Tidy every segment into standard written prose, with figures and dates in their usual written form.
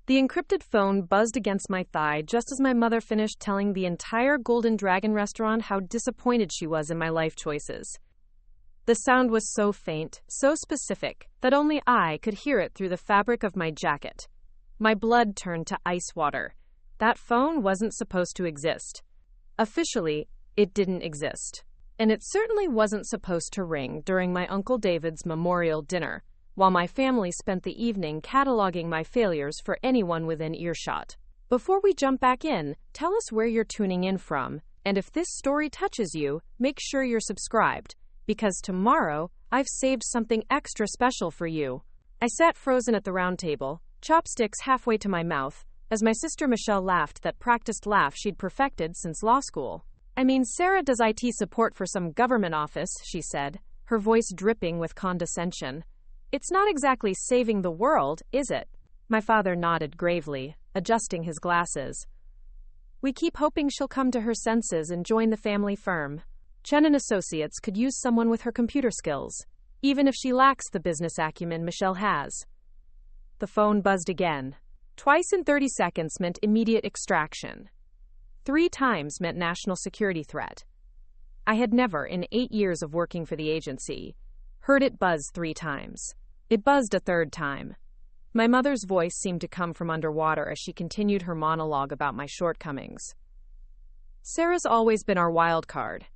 The encrypted phone buzzed against my thigh just as my mother finished telling the entire Golden Dragon restaurant how disappointed she was in my life choices. The sound was so faint, so specific, that only I could hear it through the fabric of my jacket. My blood turned to ice water. That phone wasn't supposed to exist. Officially, it didn't exist. And it certainly wasn't supposed to ring during my Uncle David's memorial dinner, while my family spent the evening cataloging my failures for anyone within earshot. Before we jump back in, tell us where you're tuning in from, and if this story touches you, make sure you're subscribed, because tomorrow, I've saved something extra special for you. I sat frozen at the round table, chopsticks halfway to my mouth, as my sister Michelle laughed that practiced laugh she'd perfected since law school. I mean, Sarah does IT support for some government office, she said, her voice dripping with condescension. It's not exactly saving the world, is it? My father nodded gravely, adjusting his glasses. We keep hoping she'll come to her senses and join the family firm. Chen Associates could use someone with her computer skills, even if she lacks the business acumen Michelle has. The phone buzzed again. Twice in 30 seconds meant immediate extraction. 3 times meant national security threat. I had never, in 8 years of working for the agency, heard it buzz 3 times. It buzzed a 3rd time. My mother's voice seemed to come from underwater as she continued her monologue about my shortcomings. Sarah's always been our wild card.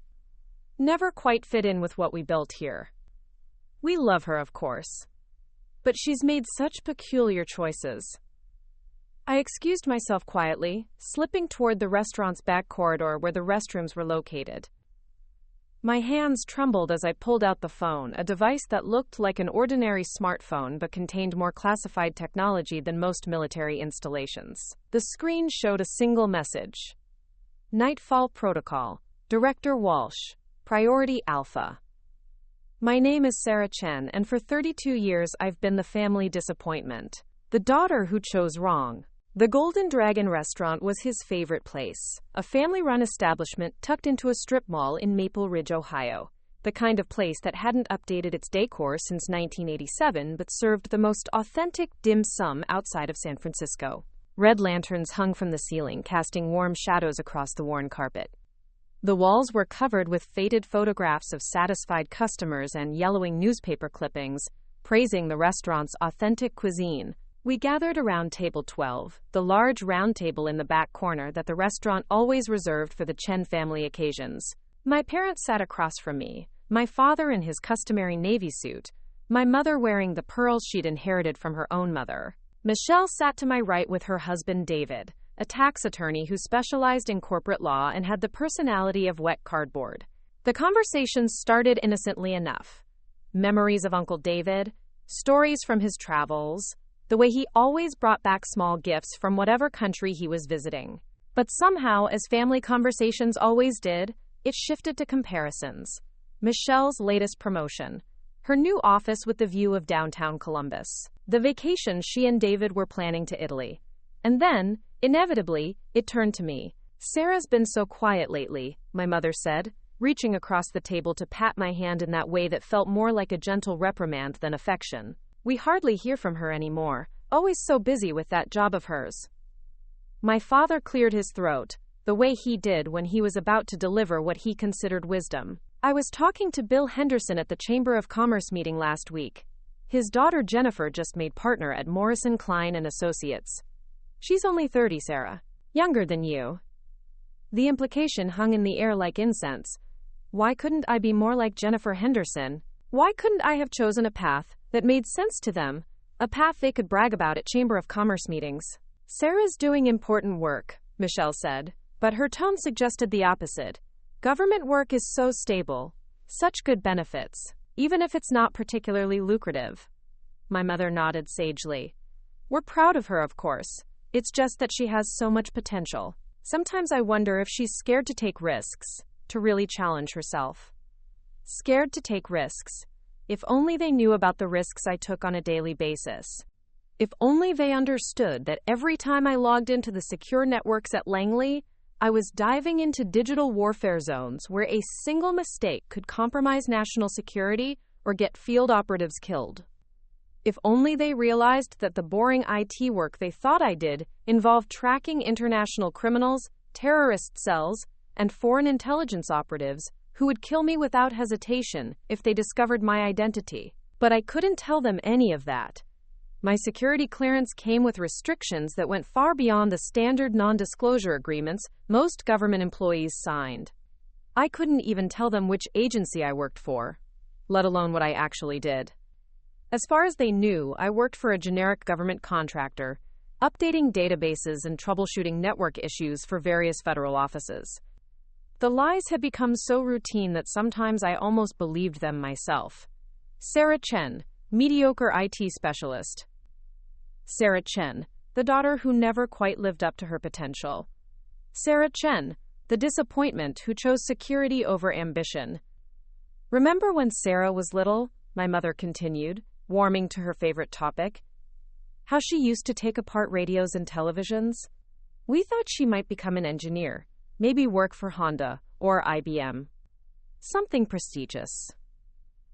Never quite fit in with what we built here. We love her, of course. But she's made such peculiar choices. I excused myself quietly, slipping toward the restaurant's back corridor where the restrooms were located. My hands trembled as I pulled out the phone, a device that looked like an ordinary smartphone but contained more classified technology than most military installations. The screen showed a single message. Nightfall Protocol, Director Walsh, Priority Alpha. My name is Sarah Chen, and for 32 years I've been the family disappointment. The daughter who chose wrong. The Golden Dragon restaurant was his favorite place, a family-run establishment tucked into a strip mall in Maple Ridge, Ohio. The kind of place that hadn't updated its decor since 1987 but served the most authentic dim sum outside of San Francisco. Red lanterns hung from the ceiling, casting warm shadows across the worn carpet. The walls were covered with faded photographs of satisfied customers and yellowing newspaper clippings, praising the restaurant's authentic cuisine. We gathered around table 12, the large round table in the back corner that the restaurant always reserved for the Chen family occasions. My parents sat across from me, my father in his customary navy suit, my mother wearing the pearls she'd inherited from her own mother. Michelle sat to my right with her husband David, a tax attorney who specialized in corporate law and had the personality of wet cardboard. The conversations started innocently enough. Memories of Uncle David, stories from his travels, the way he always brought back small gifts from whatever country he was visiting. But somehow, as family conversations always did, it shifted to comparisons. Michelle's latest promotion, her new office with the view of downtown Columbus, the vacation she and David were planning to Italy. And then, inevitably, it turned to me. Sarah's been so quiet lately, my mother said, reaching across the table to pat my hand in that way that felt more like a gentle reprimand than affection. We hardly hear from her anymore, always so busy with that job of hers. My father cleared his throat, the way he did when he was about to deliver what he considered wisdom. I was talking to Bill Henderson at the Chamber of Commerce meeting last week. His daughter Jennifer just made partner at Morrison Klein & Associates. She's only 30, Sarah. Younger than you. The implication hung in the air like incense. Why couldn't I be more like Jennifer Henderson? Why couldn't I have chosen a path that made sense to them? A path they could brag about at Chamber of Commerce meetings. Sarah's doing important work, Michelle said, but her tone suggested the opposite. Government work is so stable, such good benefits, even if it's not particularly lucrative. My mother nodded sagely. We're proud of her, of course. It's just that she has so much potential. Sometimes I wonder if she's scared to take risks, to really challenge herself. Scared to take risks. If only they knew about the risks I took on a daily basis. If only they understood that every time I logged into the secure networks at Langley, I was diving into digital warfare zones where a single mistake could compromise national security or get field operatives killed. If only they realized that the boring IT work they thought I did involved tracking international criminals, terrorist cells, and foreign intelligence operatives who would kill me without hesitation if they discovered my identity. But I couldn't tell them any of that. My security clearance came with restrictions that went far beyond the standard non-disclosure agreements most government employees signed. I couldn't even tell them which agency I worked for, let alone what I actually did. As far as they knew, I worked for a generic government contractor, updating databases and troubleshooting network issues for various federal offices. The lies had become so routine that sometimes I almost believed them myself. Sarah Chen, mediocre IT specialist. Sarah Chen, the daughter who never quite lived up to her potential. Sarah Chen, the disappointment who chose security over ambition. Remember when Sarah was little? My mother continued, warming to her favorite topic. How she used to take apart radios and televisions? We thought she might become an engineer, maybe work for Honda or IBM. Something prestigious.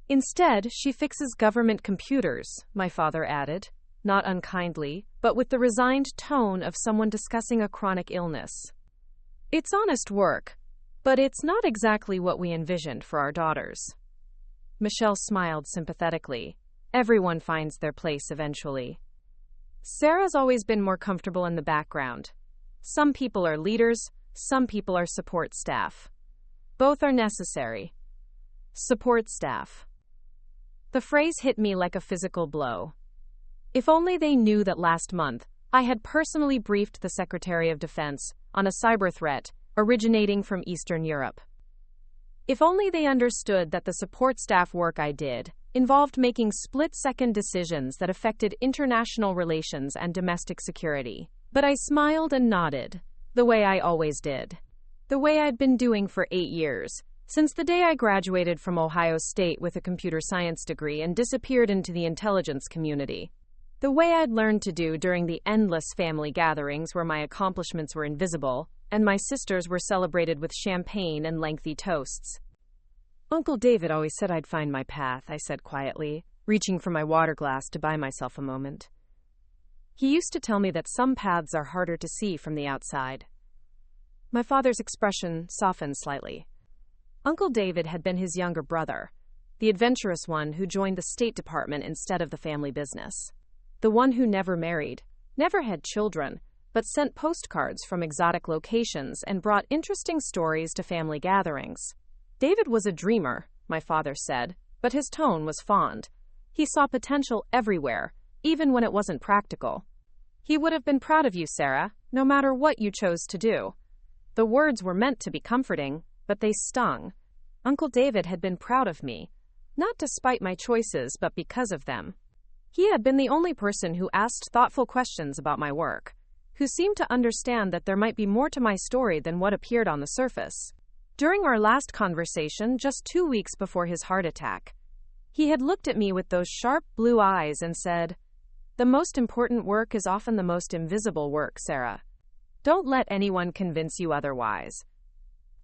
Instead, she fixes government computers, my father added, not unkindly, but with the resigned tone of someone discussing a chronic illness. It's honest work, but it's not exactly what we envisioned for our daughters. Michelle smiled sympathetically. Everyone finds their place eventually. Sarah's always been more comfortable in the background. Some people are leaders, some people are support staff. Both are necessary. Support staff. The phrase hit me like a physical blow. If only they knew that last month, I had personally briefed the Secretary of Defense on a cyber threat originating from Eastern Europe. If only they understood that the support staff work I did involved making split-second decisions that affected international relations and domestic security. But I smiled and nodded, the way I always did. The way I'd been doing for 8 years, since the day I graduated from Ohio State with a computer science degree and disappeared into the intelligence community. The way I'd learned to do during the endless family gatherings where my accomplishments were invisible, and my sisters were celebrated with champagne and lengthy toasts. Uncle David always said I'd find my path, I said quietly, reaching for my water glass to buy myself a moment. He used to tell me that some paths are harder to see from the outside. My father's expression softened slightly. Uncle David had been his younger brother, the adventurous one who joined the State Department instead of the family business. The one who never married, never had children, but sent postcards from exotic locations and brought interesting stories to family gatherings. David was a dreamer, my father said, but his tone was fond. He saw potential everywhere, even when it wasn't practical. He would have been proud of you, Sarah, no matter what you chose to do. The words were meant to be comforting, but they stung. Uncle David had been proud of me, not despite my choices, but because of them. He had been the only person who asked thoughtful questions about my work, who seemed to understand that there might be more to my story than what appeared on the surface. During our last conversation, just 2 weeks before his heart attack, he had looked at me with those sharp blue eyes and said, "The most important work is often the most invisible work, Sarah. Don't let anyone convince you otherwise."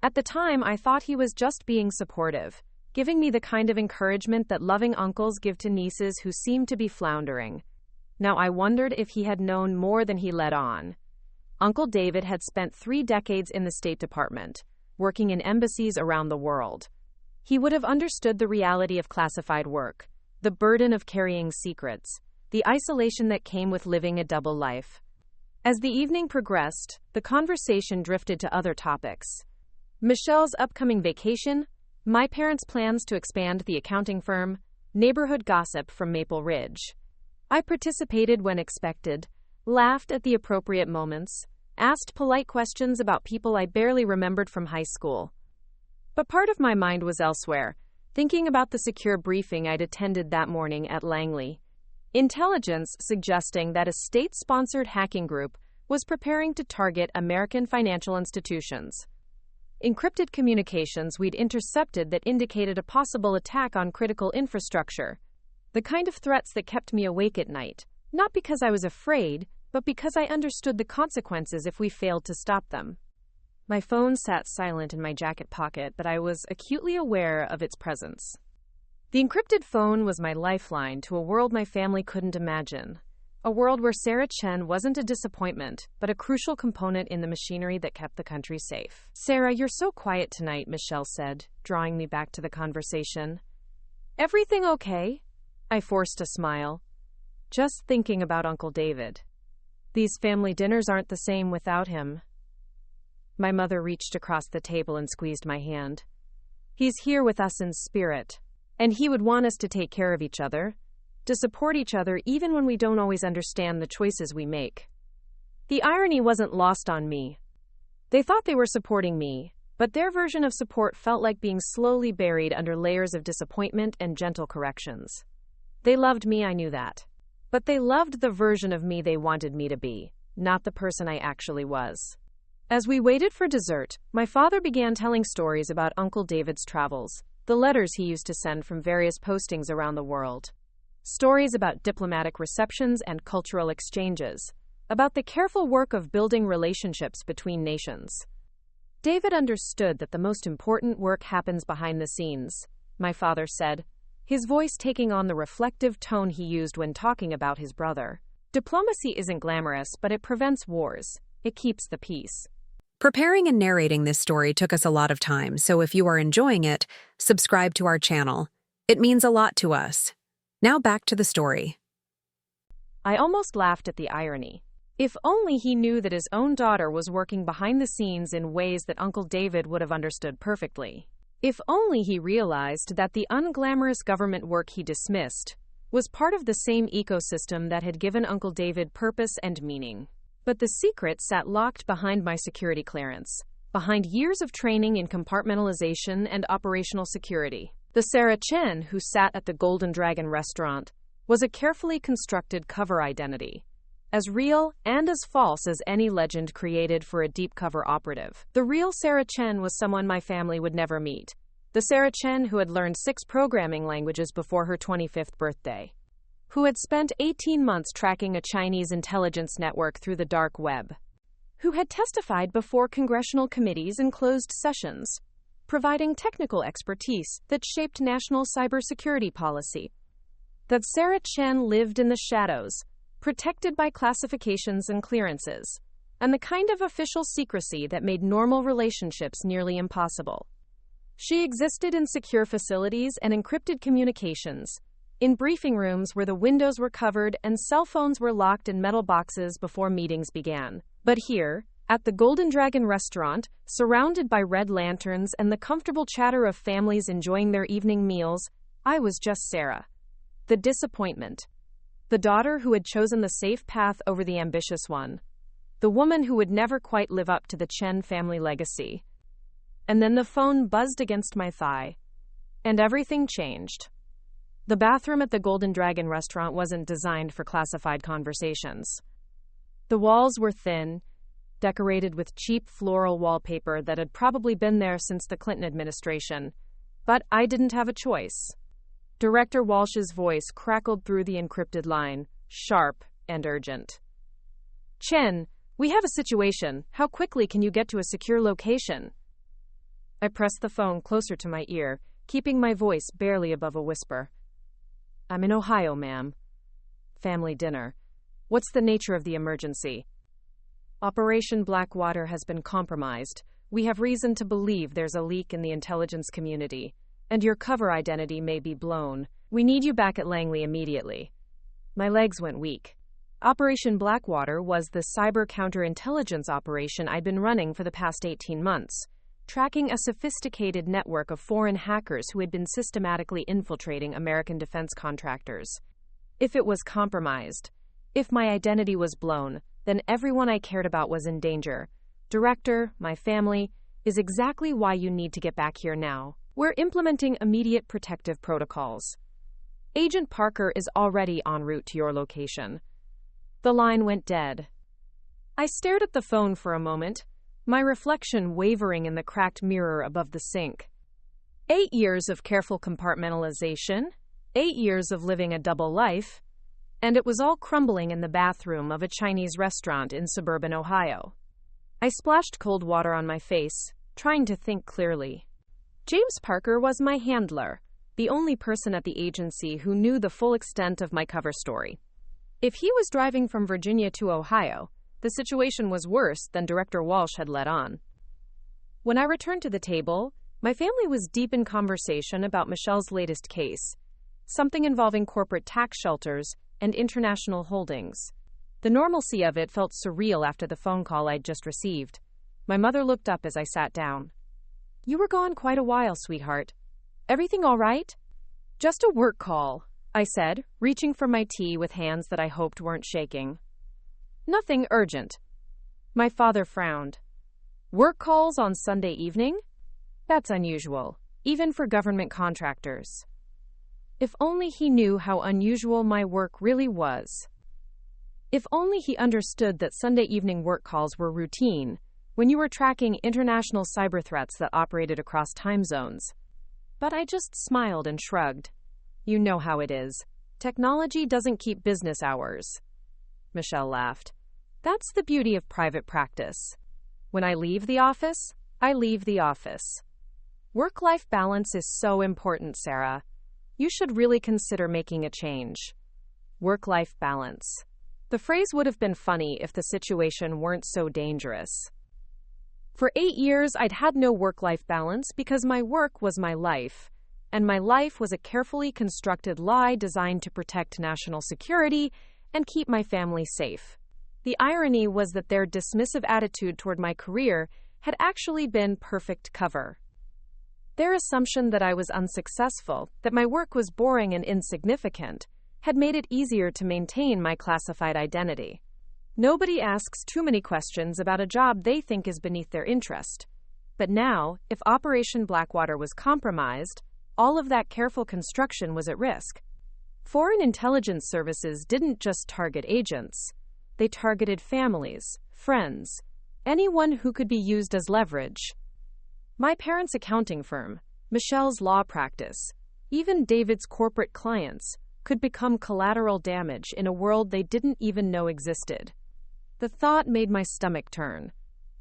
At the time, I thought he was just being supportive, giving me the kind of encouragement that loving uncles give to nieces who seem to be floundering. Now I wondered if he had known more than he let on. Uncle David had spent 3 decades in the State Department, working in embassies around the world. He would have understood the reality of classified work, the burden of carrying secrets, the isolation that came with living a double life. As the evening progressed, the conversation drifted to other topics. Michelle's upcoming vacation, my parents' plans to expand the accounting firm, neighborhood gossip from Maple Ridge. I participated when expected, laughed at the appropriate moments, asked polite questions about people I barely remembered from high school. But part of my mind was elsewhere, thinking about the secure briefing I'd attended that morning at Langley. Intelligence suggesting that a state-sponsored hacking group was preparing to target American financial institutions. Encrypted communications we'd intercepted that indicated a possible attack on critical infrastructure. The kind of threats that kept me awake at night, not because I was afraid, but because I understood the consequences if we failed to stop them. My phone sat silent in my jacket pocket, but I was acutely aware of its presence. The encrypted phone was my lifeline to a world my family couldn't imagine. A world where Sarah Chen wasn't a disappointment, but a crucial component in the machinery that kept the country safe. "Sarah, you're so quiet tonight," Michelle said, drawing me back to the conversation. "Everything okay?" I forced a smile. "Just thinking about Uncle David. These family dinners aren't the same without him." My mother reached across the table and squeezed my hand. "He's here with us in spirit, and he would want us to take care of each other, to support each other even when we don't always understand the choices we make." The irony wasn't lost on me. They thought they were supporting me, but their version of support felt like being slowly buried under layers of disappointment and gentle corrections. They loved me, I knew that. But they loved the version of me they wanted me to be, not the person I actually was. As we waited for dessert, my father began telling stories about Uncle David's travels, the letters he used to send from various postings around the world. Stories about diplomatic receptions and cultural exchanges, about the careful work of building relationships between nations. "David understood that the most important work happens behind the scenes," my father said, his voice taking on the reflective tone he used when talking about his brother. "Diplomacy isn't glamorous, but it prevents wars. It keeps the peace." Preparing and narrating this story took us a lot of time, so if you are enjoying it, subscribe to our channel. It means a lot to us. Now back to the story. I almost laughed at the irony. If only he knew that his own daughter was working behind the scenes in ways that Uncle David would have understood perfectly. If only he realized that the unglamorous government work he dismissed was part of the same ecosystem that had given Uncle David purpose and meaning. But the secret sat locked behind my security clearance, behind years of training in compartmentalization and operational security. The Sarah Chen who sat at the Golden Dragon restaurant was a carefully constructed cover identity, as real and as false as any legend created for a deep cover operative. The real Sarah Chen was someone my family would never meet. The Sarah Chen who had learned 6 programming languages before her 25th birthday. Who had spent 18 months tracking a Chinese intelligence network through the dark web. Who had testified before congressional committees in closed sessions, providing technical expertise that shaped national cybersecurity policy. That Sarah Chen lived in the shadows, protected by classifications and clearances, and the kind of official secrecy that made normal relationships nearly impossible. She existed in secure facilities and encrypted communications, in briefing rooms where the windows were covered and cell phones were locked in metal boxes before meetings began. But here, at the Golden Dragon restaurant, surrounded by red lanterns and the comfortable chatter of families enjoying their evening meals, I was just Sarah. The disappointment. The daughter who had chosen the safe path over the ambitious one. The woman who would never quite live up to the Chen family legacy. And then the phone buzzed against my thigh. And everything changed. The bathroom at the Golden Dragon restaurant wasn't designed for classified conversations. The walls were thin, decorated with cheap floral wallpaper that had probably been there since the Clinton administration. But I didn't have a choice. Director Walsh's voice crackled through the encrypted line, sharp and urgent. "Chen, we have a situation. How quickly can you get to a secure location?" I pressed the phone closer to my ear, keeping my voice barely above a whisper. "I'm in Ohio, ma'am. Family dinner. What's the nature of the emergency?" "Operation Blackwater has been compromised. We have reason to believe there's a leak in the intelligence community, and your cover identity may be blown. We need you back at Langley immediately." My legs went weak. Operation Blackwater was the cyber counterintelligence operation I'd been running for the past 18 months, tracking a sophisticated network of foreign hackers who had been systematically infiltrating American defense contractors. If it was compromised, if my identity was blown, then everyone I cared about was in danger. Director, my family, is exactly why you need to get back here now. We're implementing immediate protective protocols. Agent Parker is already en route to your location. The line went dead. I stared at the phone for a moment, my reflection wavering in the cracked mirror above the sink. 8 years of careful compartmentalization, 8 years of living a double life, and it was all crumbling in the bathroom of a Chinese restaurant in suburban Ohio. I splashed cold water on my face, trying to think clearly. James Parker was my handler, the only person at the agency who knew the full extent of my cover story. If he was driving from Virginia to Ohio, the situation was worse than Director Walsh had let on. When I returned to the table, my family was deep in conversation about Michelle's latest case, something involving corporate tax shelters and international holdings. The normalcy of it felt surreal after the phone call I'd just received. My mother looked up as I sat down. "You were gone quite a while, sweetheart. Everything all right?" "Just a work call," I said, reaching for my tea with hands that I hoped weren't shaking. "Nothing urgent." My father frowned. "Work calls on Sunday evening? That's unusual, even for government contractors." If only he knew how unusual my work really was. If only he understood that Sunday evening work calls were routine when you were tracking international cyber threats that operated across time zones. But I just smiled and shrugged. You know how it is. Technology doesn't keep business hours. Michelle laughed. That's the beauty of private practice. When I leave the office, I leave the office. Work-life balance is so important, Sarah. You should really consider making a change. Work-life balance. The phrase would have been funny if the situation weren't so dangerous. For 8 years, I'd had no work-life balance because my work was my life, and my life was a carefully constructed lie designed to protect national security and keep my family safe. The irony was that their dismissive attitude toward my career had actually been perfect cover. Their assumption that I was unsuccessful, that my work was boring and insignificant, had made it easier to maintain my classified identity. Nobody asks too many questions about a job they think is beneath their interest. But now, if Operation Blackwater was compromised, all of that careful construction was at risk. Foreign intelligence services didn't just target agents. They targeted families, friends, anyone who could be used as leverage. My parents' accounting firm, Michelle's law practice, even David's corporate clients could become collateral damage in a world they didn't even know existed. The thought made my stomach turn.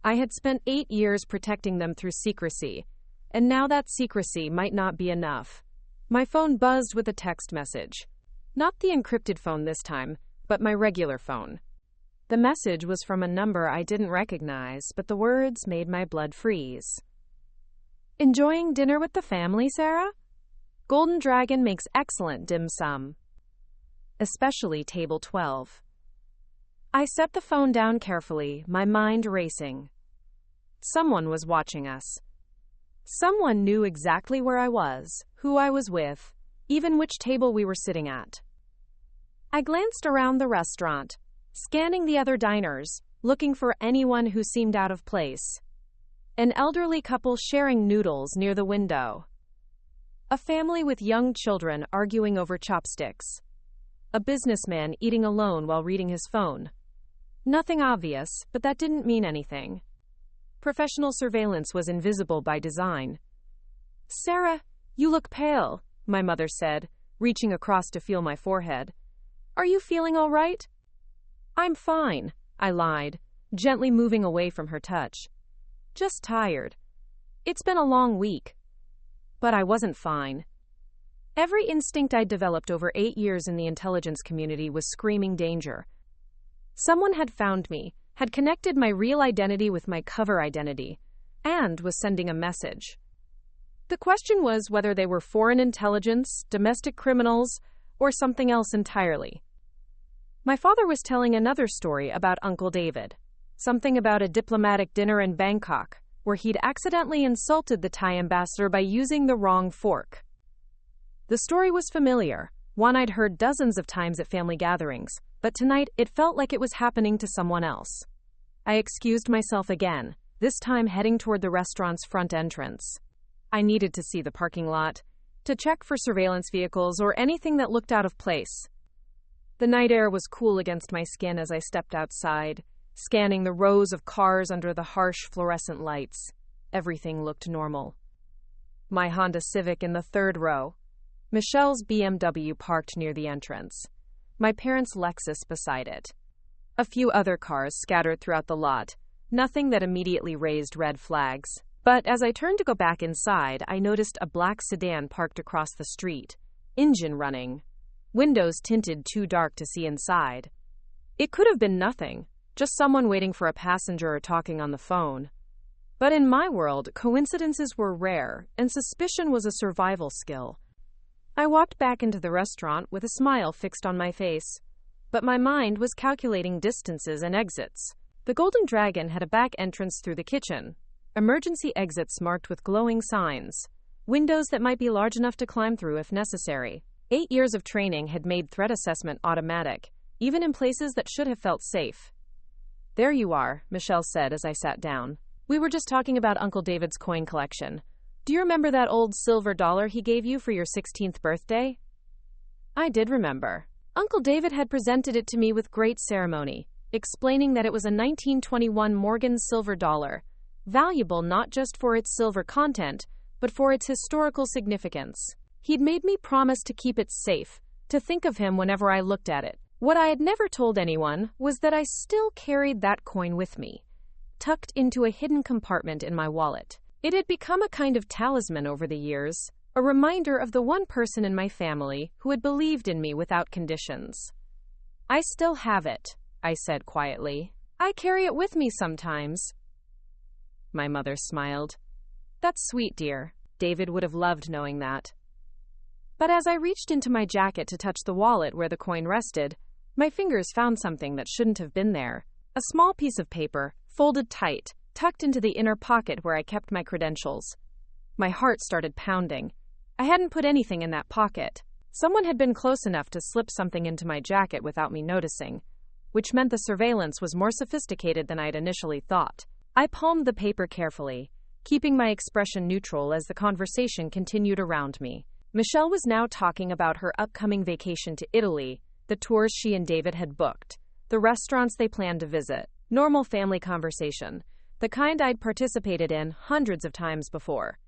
I had spent 8 years protecting them through secrecy, and now that secrecy might not be enough. My phone buzzed with a text message. Not the encrypted phone this time, but my regular phone. The message was from a number I didn't recognize, but the words made my blood freeze. "Enjoying dinner with the family, Sarah? Golden Dragon makes excellent dim sum. Especially table 12. I set the phone down carefully, my mind racing. Someone was watching us. Someone knew exactly where I was, who I was with, even which table we were sitting at. I glanced around the restaurant, scanning the other diners, looking for anyone who seemed out of place. An elderly couple sharing noodles near the window. A family with young children arguing over chopsticks. A businessman eating alone while reading his phone. Nothing obvious, but that didn't mean anything. Professional surveillance was invisible by design. "Sarah, you look pale," my mother said, reaching across to feel my forehead. "Are you feeling all right?" "I'm fine," I lied, gently moving away from her touch. "Just tired. It's been a long week." But I wasn't fine. Every instinct I'd developed over 8 years in the intelligence community was screaming danger. Someone had found me, had connected my real identity with my cover identity, and was sending a message. The question was whether they were foreign intelligence, domestic criminals, or something else entirely. My father was telling another story about Uncle David, something about a diplomatic dinner in Bangkok, where he'd accidentally insulted the Thai ambassador by using the wrong fork. The story was familiar, one I'd heard dozens of times at family gatherings, but tonight it felt like it was happening to someone else. I excused myself again, this time heading toward the restaurant's front entrance. I needed to see the parking lot, to check for surveillance vehicles or anything that looked out of place. The night air was cool against my skin as I stepped outside, scanning the rows of cars under the harsh fluorescent lights. Everything looked normal. My Honda Civic in the third row. Michelle's BMW parked near the entrance. My parents' Lexus beside it. A few other cars scattered throughout the lot, nothing that immediately raised red flags. But as I turned to go back inside, I noticed a black sedan parked across the street, engine running, windows tinted too dark to see inside. It could have been nothing, just someone waiting for a passenger or talking on the phone. But in my world, coincidences were rare, and suspicion was a survival skill. I walked back into the restaurant with a smile fixed on my face, but my mind was calculating distances and exits. The Golden Dragon had a back entrance through the kitchen, emergency exits marked with glowing signs, windows that might be large enough to climb through if necessary. 8 years of training had made threat assessment automatic, even in places that should have felt safe. "There you are," Michelle said as I sat down. "We were just talking about Uncle David's coin collection. Do you remember that old silver dollar he gave you for your 16th birthday?" I did remember. Uncle David had presented it to me with great ceremony, explaining that it was a 1921 Morgan silver dollar, valuable not just for its silver content, but for its historical significance. He'd made me promise to keep it safe, to think of him whenever I looked at it. What I had never told anyone was that I still carried that coin with me, tucked into a hidden compartment in my wallet. It had become a kind of talisman over the years, a reminder of the one person in my family who had believed in me without conditions. "I still have it," I said quietly. "I carry it with me sometimes." My mother smiled. "That's sweet, dear. David would have loved knowing that." But as I reached into my jacket to touch the wallet where the coin rested, my fingers found something that shouldn't have been there. A small piece of paper, folded tight, tucked into the inner pocket where I kept my credentials. My heart started pounding. I hadn't put anything in that pocket. Someone had been close enough to slip something into my jacket without me noticing, which meant the surveillance was more sophisticated than I'd initially thought. I palmed the paper carefully, keeping my expression neutral as the conversation continued around me. Michelle was now talking about her upcoming vacation to Italy, the tours she and David had booked, the restaurants they planned to visit. Normal family conversation, the kind I'd participated in hundreds of times before.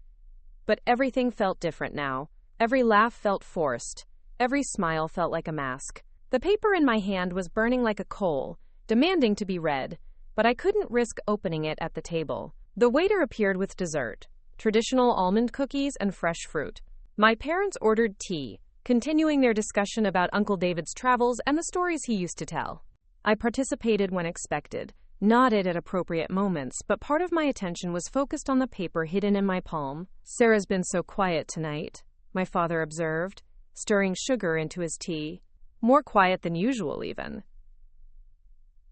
But everything felt different now. Every laugh felt forced. Every smile felt like a mask. The paper in my hand was burning like a coal, demanding to be read, but I couldn't risk opening it at the table. The waiter appeared with dessert, traditional almond cookies and fresh fruit. My parents ordered tea, continuing their discussion about Uncle David's travels and the stories he used to tell. I participated when expected, nodded at appropriate moments, but part of my attention was focused on the paper hidden in my palm. "Sarah's been so quiet tonight," my father observed, stirring sugar into his tea. "More quiet than usual, even."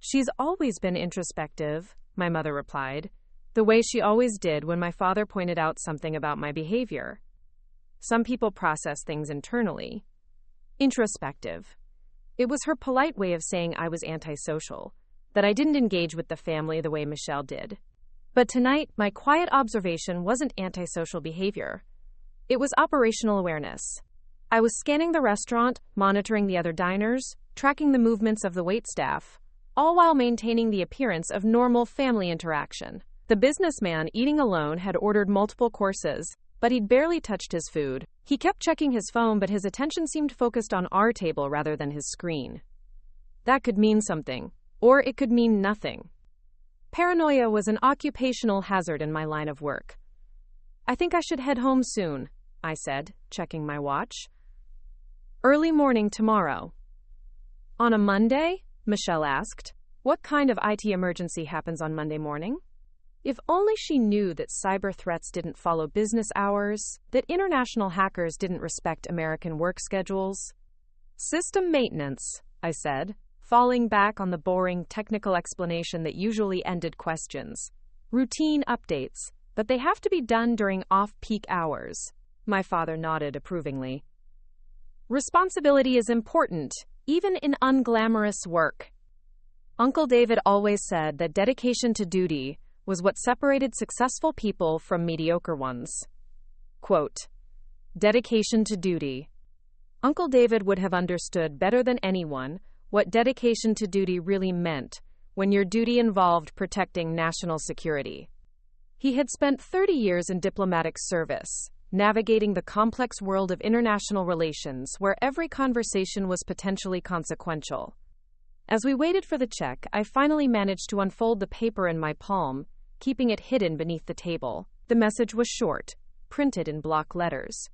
"She's always been introspective," my mother replied, the way she always did when my father pointed out something about my behavior. Some people process things internally. Introspective. It was her polite way of saying I was antisocial, that I didn't engage with the family the way Michelle did. But tonight, my quiet observation wasn't antisocial behavior. It was operational awareness. I was scanning the restaurant, monitoring the other diners, tracking the movements of the waitstaff, all while maintaining the appearance of normal family interaction. The businessman eating alone had ordered multiple courses, but he'd barely touched his food. He kept checking his phone, but his attention seemed focused on our table rather than his screen. That could mean something, or it could mean nothing. Paranoia was an occupational hazard in my line of work. "I think I should head home soon," I said, checking my watch. "Early morning tomorrow." "On a Monday?" Michelle asked. "What kind of IT emergency happens on Monday morning?" If only she knew that cyber threats didn't follow business hours, that international hackers didn't respect American work schedules. "System maintenance," I said, falling back on the boring technical explanation that usually ended questions. "Routine updates, but they have to be done during off-peak hours." My father nodded approvingly. "Responsibility is important, even in unglamorous work." Uncle David always said that dedication to duty was what separated successful people from mediocre ones. Quote, "Dedication to duty." Uncle David would have understood better than anyone what dedication to duty really meant when your duty involved protecting national security. He had spent 30 years in diplomatic service, navigating the complex world of international relations where every conversation was potentially consequential. As we waited for the check, I finally managed to unfold the paper in my palm, keeping it hidden beneath the table. The message was short, printed in block letters.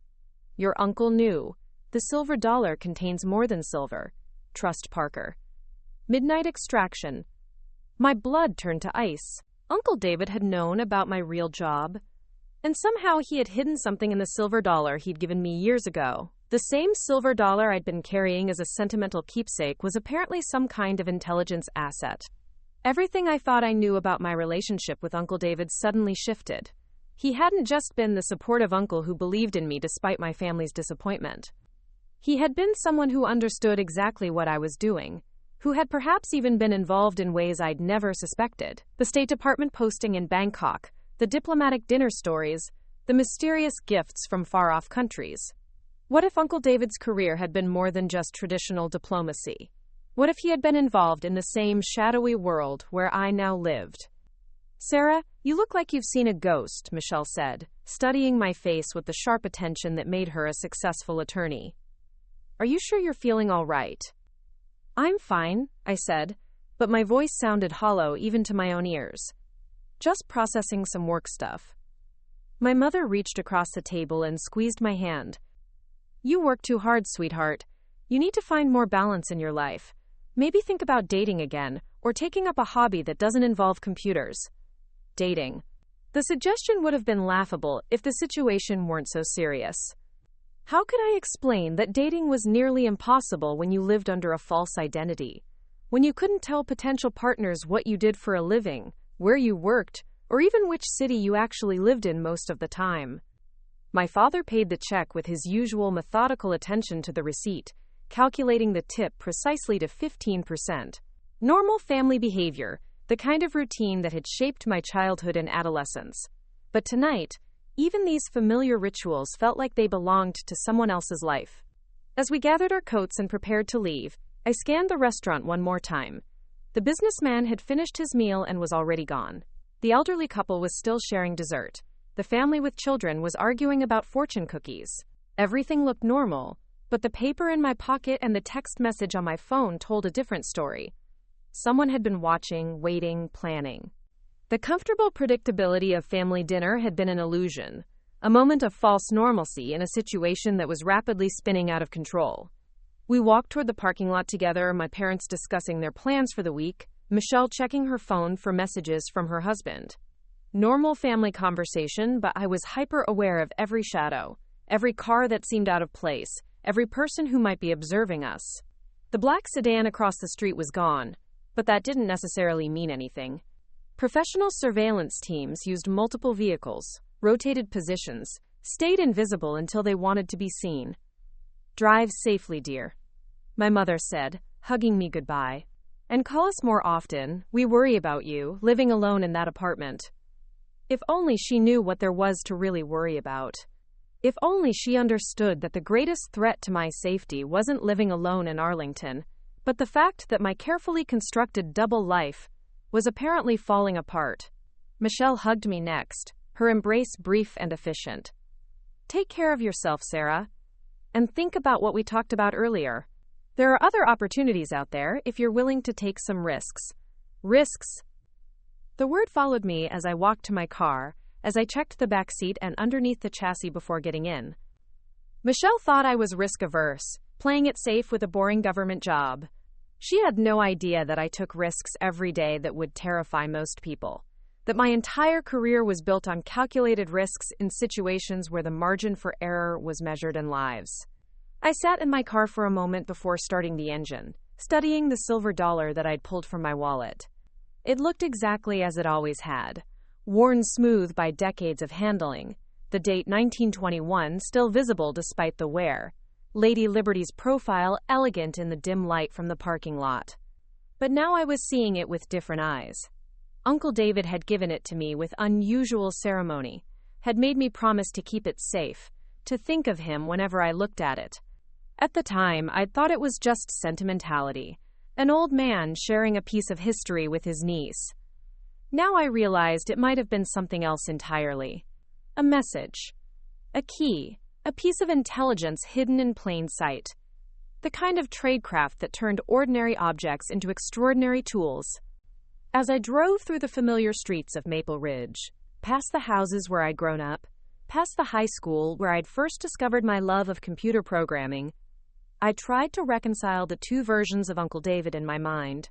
Your uncle knew. The silver dollar contains more than silver. Trust Parker. Midnight extraction. My blood turned to ice. Uncle David had known about my real job, and somehow he had hidden something in the silver dollar he'd given me years ago. The same silver dollar I'd been carrying as a sentimental keepsake was apparently some kind of intelligence asset. Everything I thought I knew about my relationship with Uncle David suddenly shifted. He hadn't just been the supportive uncle who believed in me despite my family's disappointment. He had been someone who understood exactly what I was doing, who had perhaps even been involved in ways I'd never suspected. The State Department posting in Bangkok, the diplomatic dinner stories, the mysterious gifts from far-off countries. What if Uncle David's career had been more than just traditional diplomacy? What if he had been involved in the same shadowy world where I now lived? Sarah, you look like you've seen a ghost, Michelle said, studying my face with the sharp attention that made her a successful attorney. Are you sure you're feeling all right? I'm fine, I said, but my voice sounded hollow even to my own ears. Just processing some work stuff. My mother reached across the table and squeezed my hand. You work too hard, sweetheart. You need to find more balance in your life. Maybe think about dating again, or taking up a hobby that doesn't involve computers. Dating. The suggestion would have been laughable if the situation weren't so serious. How could I explain that dating was nearly impossible when you lived under a false identity? When you couldn't tell potential partners what you did for a living, where you worked, or even which city you actually lived in most of the time? My father paid the check with his usual methodical attention to the receipt, calculating the tip precisely to 15%. Normal family behavior, the kind of routine that had shaped my childhood and adolescence. But tonight, even these familiar rituals felt like they belonged to someone else's life. As we gathered our coats and prepared to leave, I scanned the restaurant one more time. The businessman had finished his meal and was already gone. The elderly couple was still sharing dessert. The family with children was arguing about fortune cookies. Everything looked normal, but the paper in my pocket and the text message on my phone told a different story. Someone had been watching, waiting, planning. The comfortable predictability of family dinner had been an illusion, a moment of false normalcy in a situation that was rapidly spinning out of control. We walked toward the parking lot together, my parents discussing their plans for the week, Michelle checking her phone for messages from her husband. Normal family conversation, but I was hyper-aware of every shadow, every car that seemed out of place, every person who might be observing us. The black sedan across the street was gone, but that didn't necessarily mean anything. Professional surveillance teams used multiple vehicles, rotated positions, stayed invisible until they wanted to be seen. Drive safely, dear, my mother said, hugging me goodbye. And call us more often. We worry about you, living alone in that apartment. If only she knew what there was to really worry about. If only she understood that the greatest threat to my safety wasn't living alone in Arlington, but the fact that my carefully constructed double life was apparently falling apart. Michelle hugged me next, her embrace brief and efficient. Take care of yourself, Sarah. And think about what we talked about earlier. There are other opportunities out there if you're willing to take some risks. Risks. The word followed me as I walked to my car, as I checked the back seat and underneath the chassis before getting in. Michelle thought I was risk-averse, playing it safe with a boring government job. She had no idea that I took risks every day that would terrify most people, that my entire career was built on calculated risks in situations where the margin for error was measured in lives. I sat in my car for a moment before starting the engine, studying the silver dollar that I'd pulled from my wallet. It looked exactly as it always had, worn smooth by decades of handling, the date 1921 still visible despite the wear, Lady Liberty's profile elegant in the dim light from the parking lot. But now I was seeing it with different eyes. Uncle David had given it to me with unusual ceremony, had made me promise to keep it safe, to think of him whenever I looked at it. At the time, I'd thought it was just sentimentality, an old man sharing a piece of history with his niece. Now I realized it might have been something else entirely. A message. A key. A piece of intelligence hidden in plain sight. The kind of tradecraft that turned ordinary objects into extraordinary tools. As I drove through the familiar streets of Maple Ridge, past the houses where I'd grown up, past the high school where I'd first discovered my love of computer programming. I tried to reconcile the two versions of Uncle David in my mind.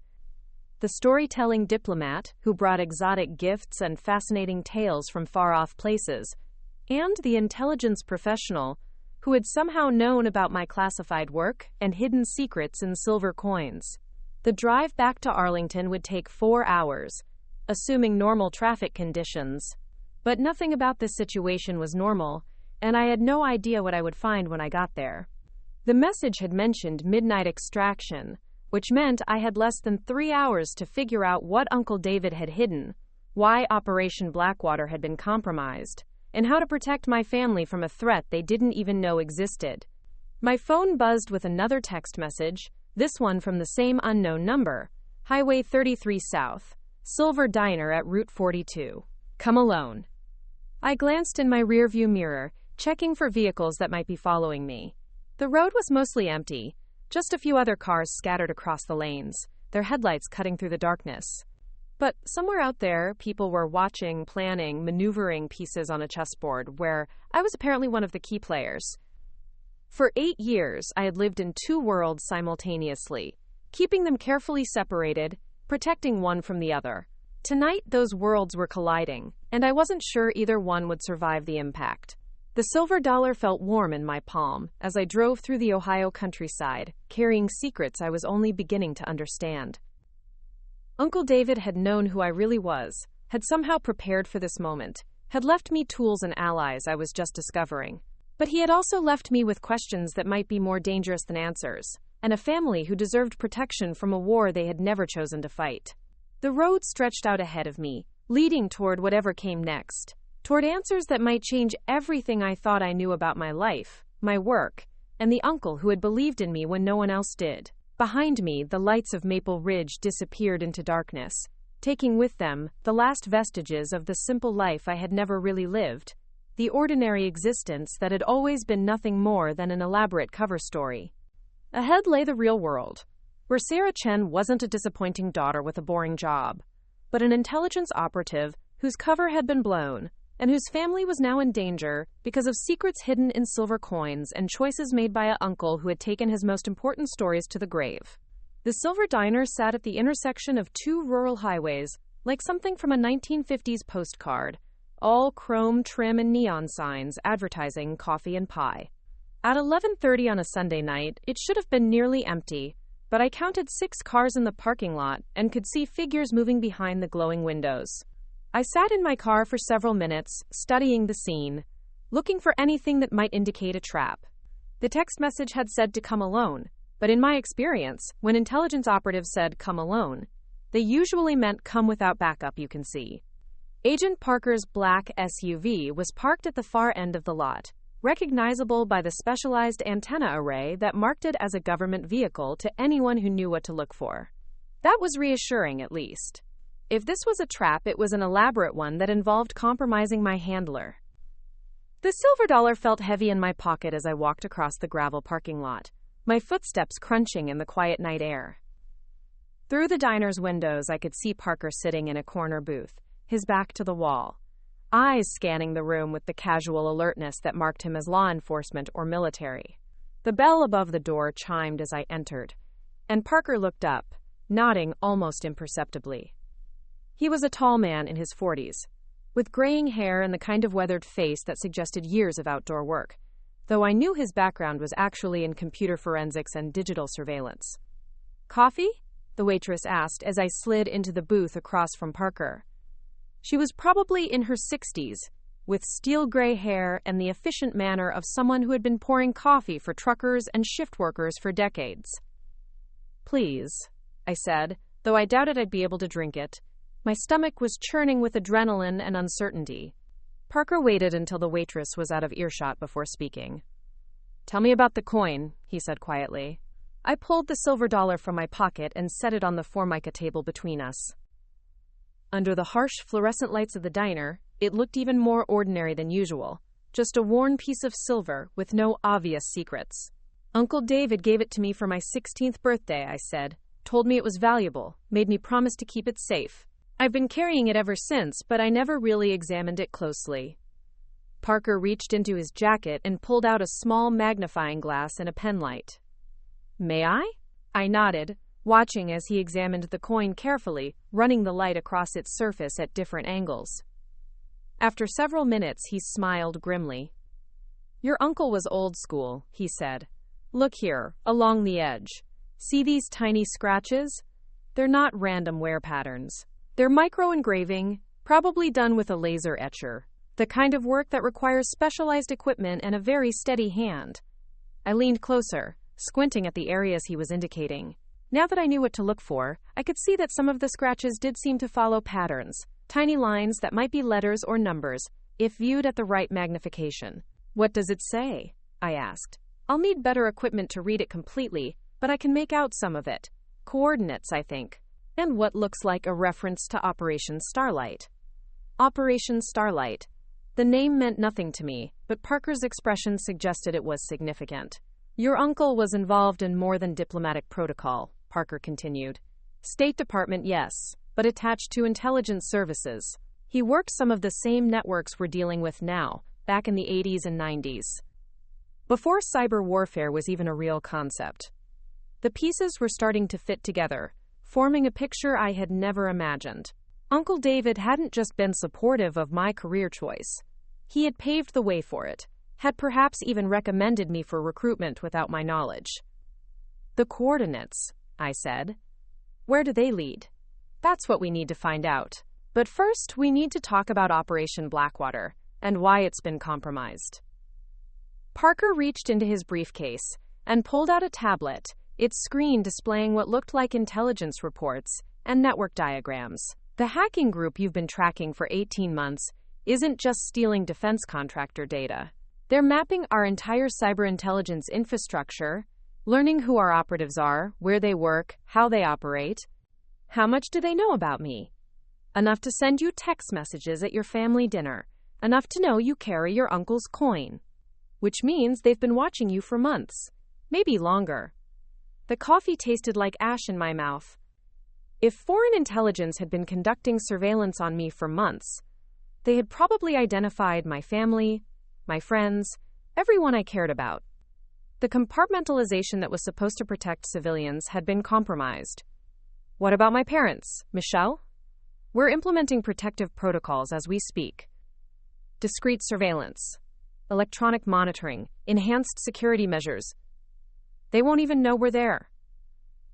The storytelling diplomat who brought exotic gifts and fascinating tales from far-off places, and the intelligence professional who had somehow known about my classified work and hidden secrets in silver coins. The drive back to Arlington would take 4 hours, assuming normal traffic conditions. But nothing about this situation was normal, and I had no idea what I would find when I got there. The message had mentioned midnight extraction, which meant I had less than 3 hours to figure out what Uncle David had hidden, why Operation Blackwater had been compromised, and how to protect my family from a threat they didn't even know existed. My phone buzzed with another text message, this one from the same unknown number, Highway 33 South, Silver Diner at Route 42. Come alone. I glanced in my rearview mirror, checking for vehicles that might be following me. The road was mostly empty, just a few other cars scattered across the lanes, their headlights cutting through the darkness. But somewhere out there, people were watching, planning, maneuvering pieces on a chessboard where I was apparently one of the key players. For 8 years, I had lived in 2 worlds simultaneously, keeping them carefully separated, protecting one from the other. Tonight, those worlds were colliding, and I wasn't sure either one would survive the impact. The silver dollar felt warm in my palm as I drove through the Ohio countryside, carrying secrets I was only beginning to understand. Uncle David had known who I really was, had somehow prepared for this moment, had left me tools and allies I was just discovering. But he had also left me with questions that might be more dangerous than answers, and a family who deserved protection from a war they had never chosen to fight. The road stretched out ahead of me, leading toward whatever came next, toward answers that might change everything I thought I knew about my life, my work, and the uncle who had believed in me when no one else did. Behind me, the lights of Maple Ridge disappeared into darkness, taking with them the last vestiges of the simple life I had never really lived, the ordinary existence that had always been nothing more than an elaborate cover story. Ahead lay the real world, where Sarah Chen wasn't a disappointing daughter with a boring job, but an intelligence operative whose cover had been blown, and whose family was now in danger because of secrets hidden in silver coins and choices made by an uncle who had taken his most important stories to the grave. The Silver Diner sat at the intersection of 2 rural highways, like something from a 1950s postcard, all chrome trim and neon signs advertising coffee and pie. At 11:30 on a Sunday night, it should have been nearly empty, but I counted 6 cars in the parking lot and could see figures moving behind the glowing windows. I sat in my car for several minutes, studying the scene, looking for anything that might indicate a trap. The text message had said to come alone, but in my experience, when intelligence operatives said come alone, they usually meant come without backup, you can see. Agent Parker's black SUV was parked at the far end of the lot, recognizable by the specialized antenna array that marked it as a government vehicle to anyone who knew what to look for. That was reassuring, at least. If this was a trap, it was an elaborate one that involved compromising my handler. The silver dollar felt heavy in my pocket as I walked across the gravel parking lot, my footsteps crunching in the quiet night air. Through the diner's windows, I could see Parker sitting in a corner booth, his back to the wall, eyes scanning the room with the casual alertness that marked him as law enforcement or military. The bell above the door chimed as I entered, and Parker looked up, nodding almost imperceptibly. He was a tall man in his 40s, with graying hair and the kind of weathered face that suggested years of outdoor work, though I knew his background was actually in computer forensics and digital surveillance. "Coffee?" the waitress asked as I slid into the booth across from Parker. She was probably in her 60s, with steel gray hair and the efficient manner of someone who had been pouring coffee for truckers and shift workers for decades. "Please," I said, though I doubted I'd be able to drink it. My stomach was churning with adrenaline and uncertainty. Parker waited until the waitress was out of earshot before speaking. "Tell me about the coin," he said quietly. I pulled the silver dollar from my pocket and set it on the formica table between us. Under the harsh fluorescent lights of the diner, it looked even more ordinary than usual, just a worn piece of silver with no obvious secrets. "Uncle David gave it to me for my 16th birthday," I said. "Told me it was valuable, made me promise to keep it safe." I've been carrying it ever since, but I never really examined it closely. Parker reached into his jacket and pulled out a small magnifying glass and a penlight. May I? I nodded, watching as he examined the coin carefully, running the light across its surface at different angles. After several minutes, he smiled grimly. Your uncle was old school, he said. Look here, along the edge. See these tiny scratches? They're not random wear patterns. They're micro-engraving, probably done with a laser etcher. The kind of work that requires specialized equipment and a very steady hand. I leaned closer, squinting at the areas he was indicating. Now that I knew what to look for, I could see that some of the scratches did seem to follow patterns, tiny lines that might be letters or numbers, if viewed at the right magnification. What does it say? I asked. I'll need better equipment to read it completely, but I can make out some of it. Coordinates, I think. And what looks like a reference to Operation Starlight. Operation Starlight. The name meant nothing to me, but Parker's expression suggested it was significant. Your uncle was involved in more than diplomatic protocol, Parker continued. State Department, yes, but attached to intelligence services. He worked some of the same networks we're dealing with now, back in the 80s and 90s. Before cyber warfare was even a real concept. The pieces were starting to fit together, forming a picture I had never imagined. Uncle David hadn't just been supportive of my career choice. He had paved the way for it, had perhaps even recommended me for recruitment without my knowledge. The coordinates, I said. Where do they lead? That's what we need to find out. But first, we need to talk about Operation Blackwater and why it's been compromised. Parker reached into his briefcase and pulled out a tablet, its screen displaying what looked like intelligence reports and network diagrams. The hacking group you've been tracking for 18 months isn't just stealing defense contractor data. They're mapping our entire cyber intelligence infrastructure, learning who our operatives are, where they work, how they operate. How much do they know about me? Enough to send you text messages at your family dinner. Enough to know you carry your uncle's coin. Which means they've been watching you for months, maybe longer. The coffee tasted like ash in my mouth. If foreign intelligence had been conducting surveillance on me for months, they had probably identified my family, my friends, everyone I cared about. The compartmentalization that was supposed to protect civilians had been compromised. What about my parents, Michelle? We're implementing protective protocols as we speak. Discreet surveillance, electronic monitoring, enhanced security measures. They won't even know we're there.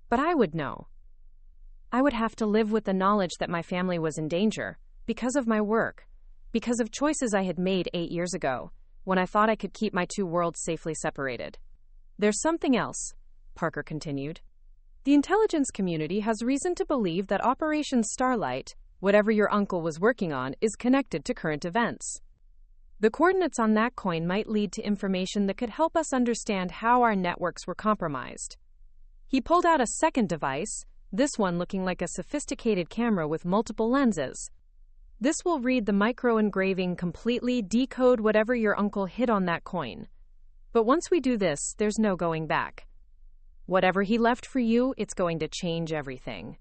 But I would know. I would have to live with the knowledge that my family was in danger because of my work, because of choices I had made 8 years ago, when I thought I could keep my two worlds safely separated. There's something else, Parker continued. The intelligence community has reason to believe that Operation Starlight, whatever your uncle was working on, is connected to current events. The coordinates on that coin might lead to information that could help us understand how our networks were compromised. He pulled out a second device, this one looking like a sophisticated camera with multiple lenses. This will read the micro-engraving completely, decode whatever your uncle hid on that coin. But once we do this, there's no going back. Whatever he left for you, it's going to change everything.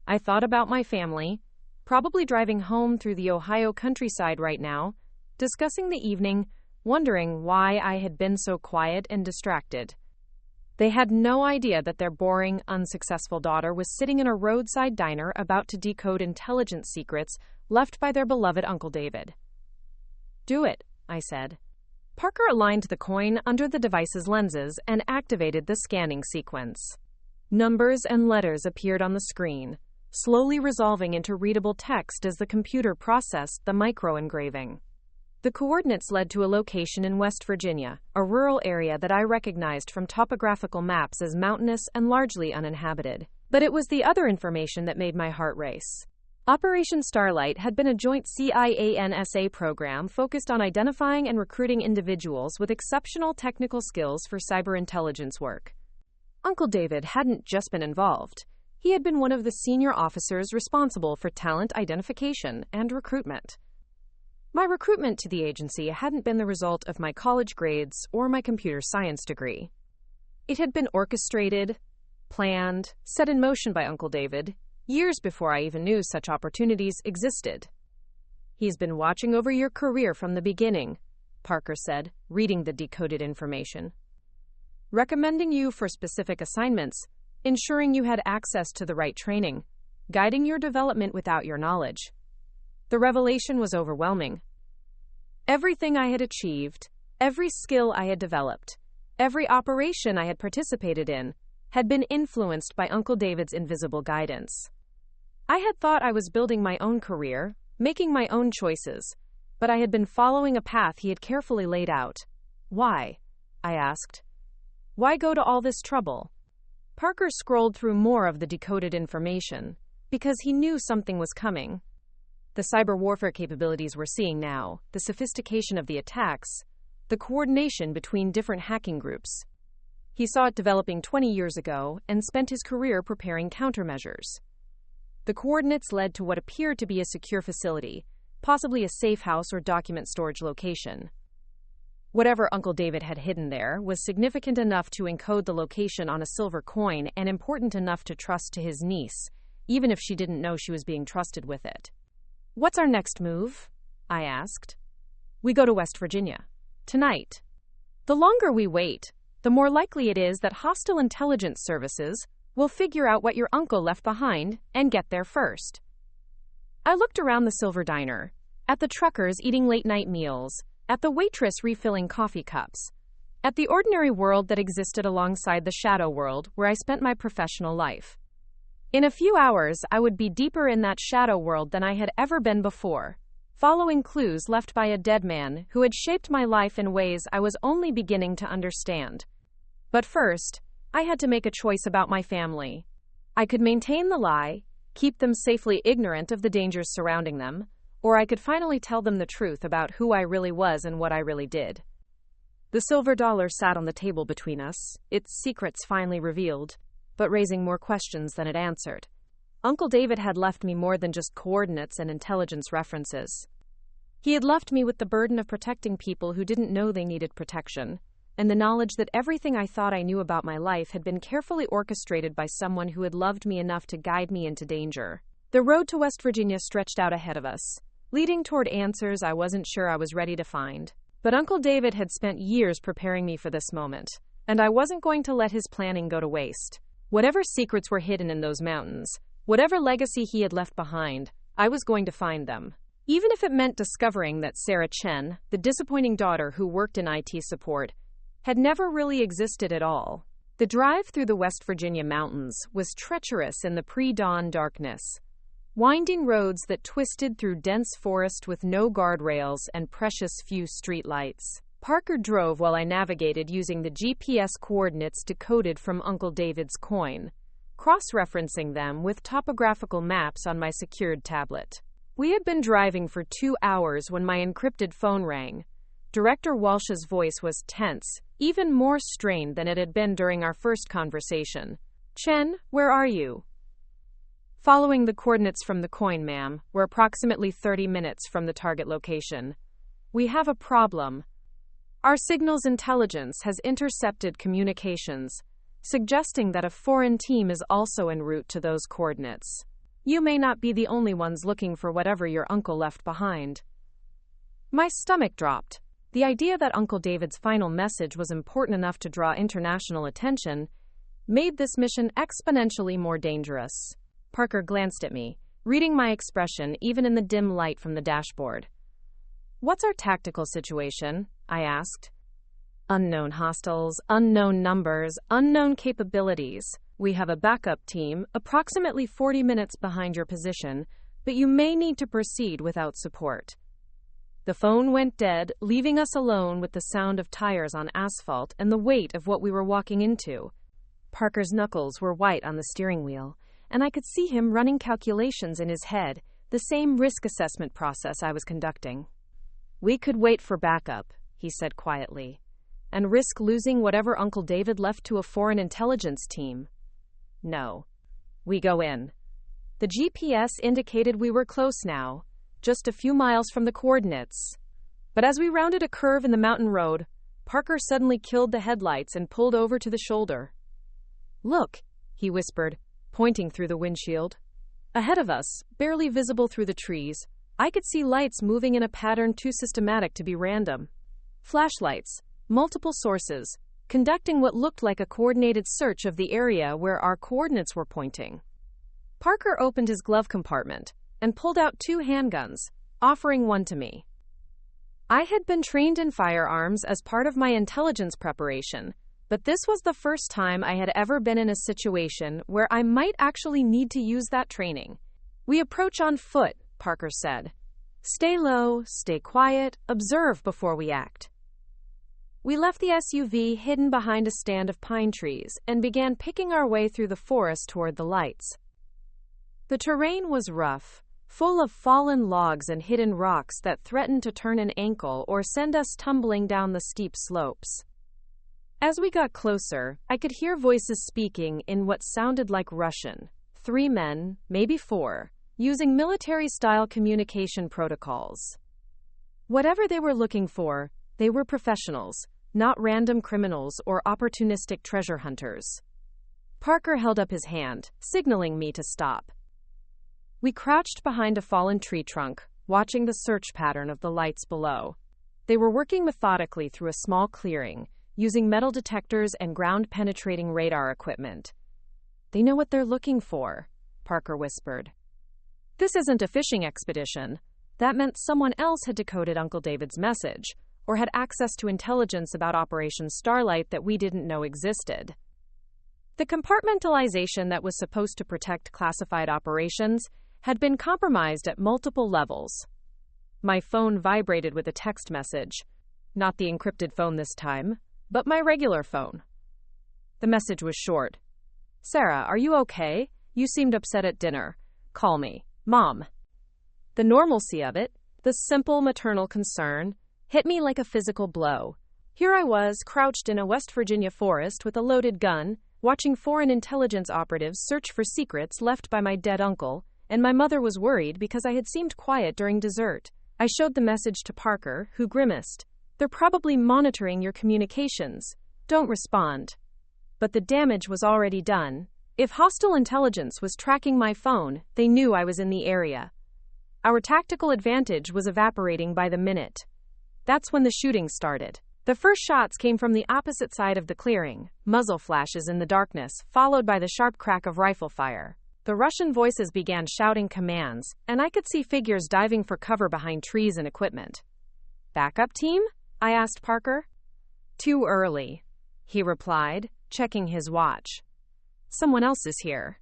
I thought about my family, probably driving home through the Ohio countryside right now, discussing the evening, wondering why I had been so quiet and distracted. They had no idea that their boring, unsuccessful daughter was sitting in a roadside diner about to decode intelligence secrets left by their beloved Uncle David. Do it, I said. Parker aligned the coin under the device's lenses and activated the scanning sequence. Numbers and letters appeared on the screen, slowly resolving into readable text as the computer processed the micro-engraving. The coordinates led to a location in West Virginia, a rural area that I recognized from topographical maps as mountainous and largely uninhabited. But it was the other information that made my heart race. Operation Starlight had been a joint CIA-NSA program focused on identifying and recruiting individuals with exceptional technical skills for cyber intelligence work. Uncle David hadn't just been involved. He had been one of the senior officers responsible for talent identification and recruitment. My recruitment to the agency hadn't been the result of my college grades or my computer science degree. It had been orchestrated, planned, set in motion by Uncle David, years before I even knew such opportunities existed. He's been watching over your career from the beginning, Parker said, reading the decoded information. Recommending you for specific assignments, ensuring you had access to the right training, guiding your development without your knowledge. The revelation was overwhelming. Everything I had achieved, every skill I had developed, every operation I had participated in, had been influenced by Uncle David's invisible guidance. I had thought I was building my own career, making my own choices, but I had been following a path he had carefully laid out. Why? I asked. Why go to all this trouble? Parker scrolled through more of the decoded information, because he knew something was coming. The cyber warfare capabilities we're seeing now, the sophistication of the attacks, the coordination between different hacking groups. He saw it developing 20 years ago and spent his career preparing countermeasures. The coordinates led to what appeared to be a secure facility, possibly a safe house or document storage location. Whatever Uncle David had hidden there was significant enough to encode the location on a silver coin and important enough to trust to his niece, even if she didn't know she was being trusted with it. What's our next move? I asked. We go to West Virginia. Tonight. The longer we wait, the more likely it is that hostile intelligence services will figure out what your uncle left behind and get there first. I looked around the silver diner, at the truckers eating late-night meals, at the waitress refilling coffee cups, at the ordinary world that existed alongside the shadow world where I spent my professional life. In a few hours, I would be deeper in that shadow world than I had ever been before, following clues left by a dead man who had shaped my life in ways I was only beginning to understand. But first, I had to make a choice about my family. I could maintain the lie, keep them safely ignorant of the dangers surrounding them, or I could finally tell them the truth about who I really was and what I really did. The silver dollar sat on the table between us, its secrets finally revealed, but raising more questions than it answered. Uncle David had left me more than just coordinates and intelligence references. He had left me with the burden of protecting people who didn't know they needed protection, and the knowledge that everything I thought I knew about my life had been carefully orchestrated by someone who had loved me enough to guide me into danger. The road to West Virginia stretched out ahead of us, leading toward answers I wasn't sure I was ready to find. But Uncle David had spent years preparing me for this moment, and I wasn't going to let his planning go to waste. Whatever secrets were hidden in those mountains, whatever legacy he had left behind, I was going to find them. Even if it meant discovering that Sarah Chen, the disappointing daughter who worked in IT support, had never really existed at all. The drive through the West Virginia mountains was treacherous in the pre-dawn darkness. Winding roads that twisted through dense forest with no guardrails and precious few streetlights. Parker drove while I navigated using the GPS coordinates decoded from Uncle David's coin, cross-referencing them with topographical maps on my secured tablet. We had been driving for 2 hours when my encrypted phone rang. Director Walsh's voice was tense, even more strained than it had been during our first conversation. Chen, where are you? Following the coordinates from the coin, ma'am, we're approximately 30 minutes from the target location. We have a problem. Our signal's intelligence has intercepted communications, suggesting that a foreign team is also en route to those coordinates. You may not be the only ones looking for whatever your uncle left behind. My stomach dropped. The idea that Uncle David's final message was important enough to draw international attention made this mission exponentially more dangerous. Parker glanced at me, reading my expression even in the dim light from the dashboard. What's our tactical situation? I asked. Unknown hostiles, unknown numbers, unknown capabilities. We have a backup team, approximately 40 minutes behind your position, but you may need to proceed without support. The phone went dead, leaving us alone with the sound of tires on asphalt and the weight of what we were walking into. Parker's knuckles were white on the steering wheel, and I could see him running calculations in his head, the same risk assessment process I was conducting. We could wait for backup, he said quietly, and risk losing whatever Uncle David left to a foreign intelligence team. No. We go in. The GPS indicated we were close now, just a few miles from the coordinates. But as we rounded a curve in the mountain road, Parker suddenly killed the headlights and pulled over to the shoulder. Look, he whispered, pointing through the windshield. Ahead of us, barely visible through the trees, I could see lights moving in a pattern too systematic to be random. Flashlights, multiple sources, conducting what looked like a coordinated search of the area where our coordinates were pointing. Parker opened his glove compartment and pulled out 2 handguns, offering one to me. I had been trained in firearms as part of my intelligence preparation, but this was the first time I had ever been in a situation where I might actually need to use that training. "We approach on foot," Parker said. "Stay low, stay quiet, observe before we act." We left the SUV hidden behind a stand of pine trees and began picking our way through the forest toward the lights. The terrain was rough, full of fallen logs and hidden rocks that threatened to turn an ankle or send us tumbling down the steep slopes. As we got closer, I could hear voices speaking in what sounded like Russian. 3 men, maybe 4, using military-style communication protocols. Whatever they were looking for, they were professionals, not random criminals or opportunistic treasure hunters. Parker held up his hand, signaling me to stop. We crouched behind a fallen tree trunk, watching the search pattern of the lights below. They were working methodically through a small clearing, using metal detectors and ground-penetrating radar equipment. "They know what they're looking for," Parker whispered. "This isn't a fishing expedition." That meant someone else had decoded Uncle David's message, or had access to intelligence about Operation Starlight that we didn't know existed. The compartmentalization that was supposed to protect classified operations had been compromised at multiple levels. My phone vibrated with a text message. Not the encrypted phone this time, but my regular phone. The message was short. "Sarah, are you okay? You seemed upset at dinner. Call me. Mom." The normalcy of it, the simple maternal concern, hit me like a physical blow. Here I was, crouched in a West Virginia forest with a loaded gun, watching foreign intelligence operatives search for secrets left by my dead uncle, and my mother was worried because I had seemed quiet during dessert. I showed the message to Parker, who grimaced. "They're probably monitoring your communications. Don't respond." But the damage was already done. If hostile intelligence was tracking my phone, they knew I was in the area. Our tactical advantage was evaporating by the minute. That's when the shooting started. The first shots came from the opposite side of the clearing, muzzle flashes in the darkness, followed by the sharp crack of rifle fire. The Russian voices began shouting commands, and I could see figures diving for cover behind trees and equipment. "Backup team?" I asked Parker. "Too early," he replied, checking his watch. "Someone else is here."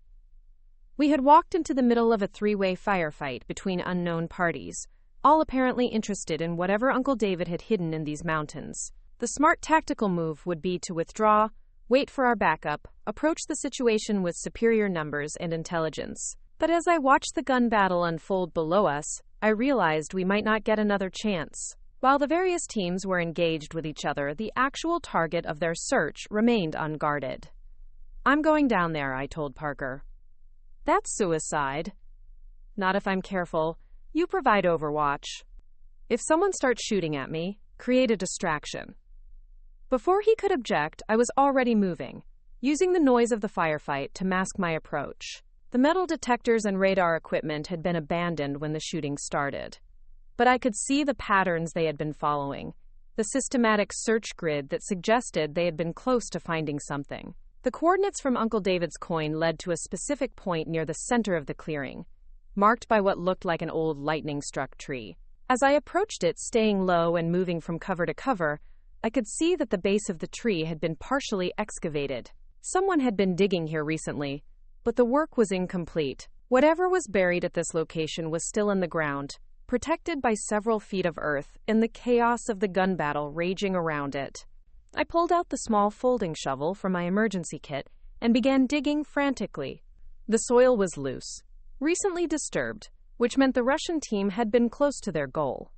We had walked into the middle of a 3-way firefight between unknown parties, all apparently interested in whatever Uncle David had hidden in these mountains. The smart tactical move would be to withdraw, wait for our backup, approach the situation with superior numbers and intelligence. But as I watched the gun battle unfold below us, I realized we might not get another chance. While the various teams were engaged with each other, the actual target of their search remained unguarded. "I'm going down there," I told Parker. "That's suicide." "Not if I'm careful. You provide overwatch. If someone starts shooting at me, create a distraction." Before he could object, I was already moving, using the noise of the firefight to mask my approach. The metal detectors and radar equipment had been abandoned when the shooting started. But I could see the patterns they had been following, the systematic search grid that suggested they had been close to finding something. The coordinates from Uncle David's coin led to a specific point near the center of the clearing, marked by what looked like an old lightning-struck tree. As I approached it, staying low and moving from cover to cover, I could see that the base of the tree had been partially excavated. Someone had been digging here recently, but the work was incomplete. Whatever was buried at this location was still in the ground, protected by several feet of earth, in the chaos of the gun battle raging around it. I pulled out the small folding shovel from my emergency kit and began digging frantically. The soil was loose, recently disturbed, which meant the Russian team had been close to their goal.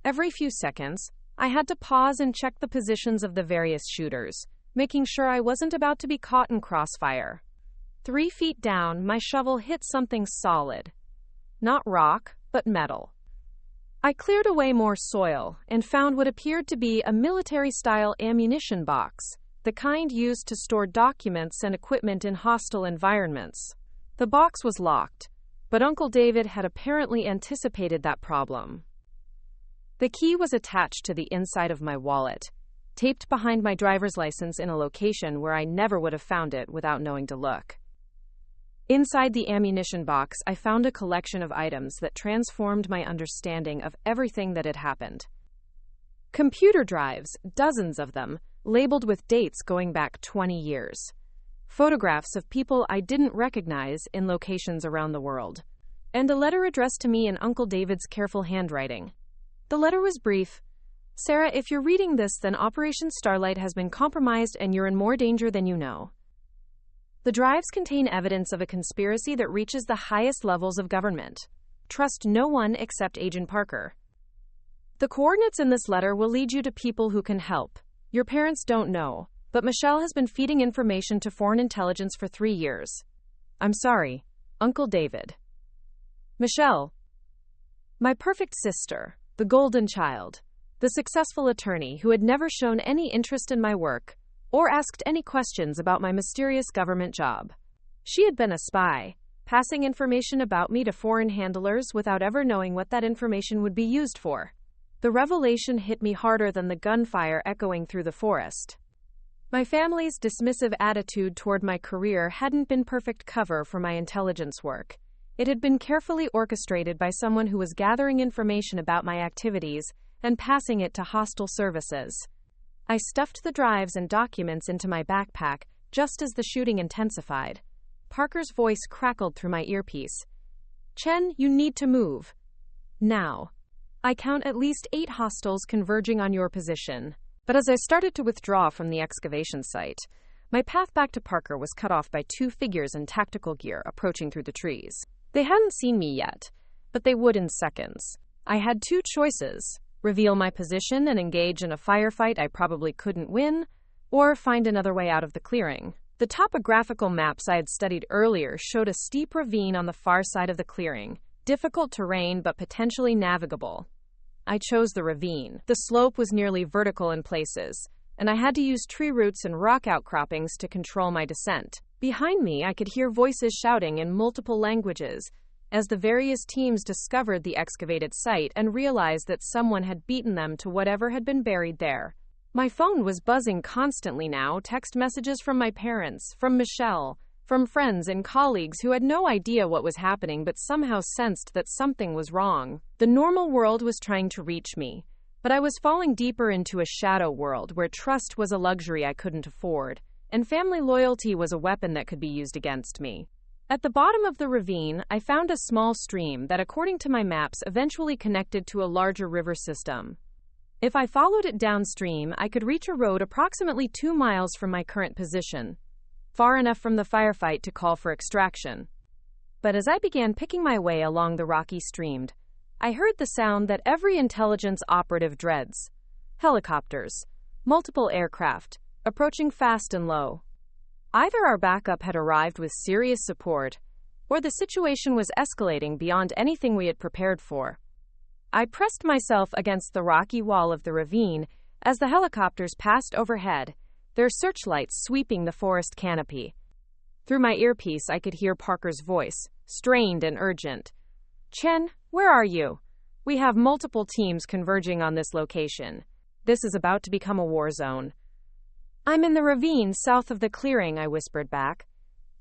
Every few seconds, I had to pause and check the positions of the various shooters, making sure I wasn't about to be caught in crossfire. 3 feet down, my shovel hit something solid. Not rock, but metal. I cleared away more soil and found what appeared to be a military-style ammunition box, the kind used to store documents and equipment in hostile environments. The box was locked, But Uncle David had apparently anticipated that problem. The key was attached to the inside of my wallet, taped behind my driver's license in a location where I never would have found it without knowing to look. Inside the ammunition box, I found a collection of items that transformed my understanding of everything that had happened. Computer drives, dozens of them, labeled with dates going back 20 years. Photographs of people I didn't recognize in locations around the world. And a letter addressed to me in Uncle David's careful handwriting. The letter was brief. "Sarah, if you're reading this, then Operation Starlight has been compromised and you're in more danger than you know. The drives contain evidence of a conspiracy that reaches the highest levels of government. Trust no one except Agent Parker. The coordinates in this letter will lead you to people who can help. Your parents don't know, but Michelle has been feeding information to foreign intelligence for 3 years. I'm sorry, Uncle David." Michelle. My perfect sister, the golden child, the successful attorney who had never shown any interest in my work or asked any questions about my mysterious government job. She had been a spy, passing information about me to foreign handlers without ever knowing what that information would be used for. The revelation hit me harder than the gunfire echoing through the forest. My family's dismissive attitude toward my career hadn't been perfect cover for my intelligence work. It had been carefully orchestrated by someone who was gathering information about my activities and passing it to hostile services. I stuffed the drives and documents into my backpack just as the shooting intensified. Parker's voice crackled through my earpiece. "Chen, you need to move. Now. I count at least 8 hostiles converging on your position." But as I started to withdraw from the excavation site, my path back to Parker was cut off by 2 figures in tactical gear approaching through the trees. They hadn't seen me yet, but they would in seconds. I had 2 choices: reveal my position and engage in a firefight I probably couldn't win, or find another way out of the clearing. The topographical maps I had studied earlier showed a steep ravine on the far side of the clearing, difficult terrain but potentially navigable. I chose the ravine. The slope was nearly vertical in places, and I had to use tree roots and rock outcroppings to control my descent. Behind me, I could hear voices shouting in multiple languages, as the various teams discovered the excavated site and realized that someone had beaten them to whatever had been buried there. My phone was buzzing constantly now, text messages from my parents, from Michelle, from friends and colleagues who had no idea what was happening but somehow sensed that something was wrong. The normal world was trying to reach me, but I was falling deeper into a shadow world where trust was a luxury I couldn't afford, and family loyalty was a weapon that could be used against me. At the bottom of the ravine, I found a small stream that, according to my maps, eventually connected to a larger river system. If I followed it downstream, I could reach a road approximately 2 miles from my current position, far enough from the firefight to call for extraction. But as I began picking my way along the rocky stream, I heard the sound that every intelligence operative dreads: helicopters, multiple aircraft, approaching fast and low. Either our backup had arrived with serious support, or the situation was escalating beyond anything we had prepared for. I pressed myself against the rocky wall of the ravine as the helicopters passed overhead, their searchlights sweeping the forest canopy. Through my earpiece, I could hear Parker's voice, strained and urgent. "Chen, where are you? We have multiple teams converging on this location. This is about to become a war zone." "I'm in the ravine south of the clearing," I whispered back.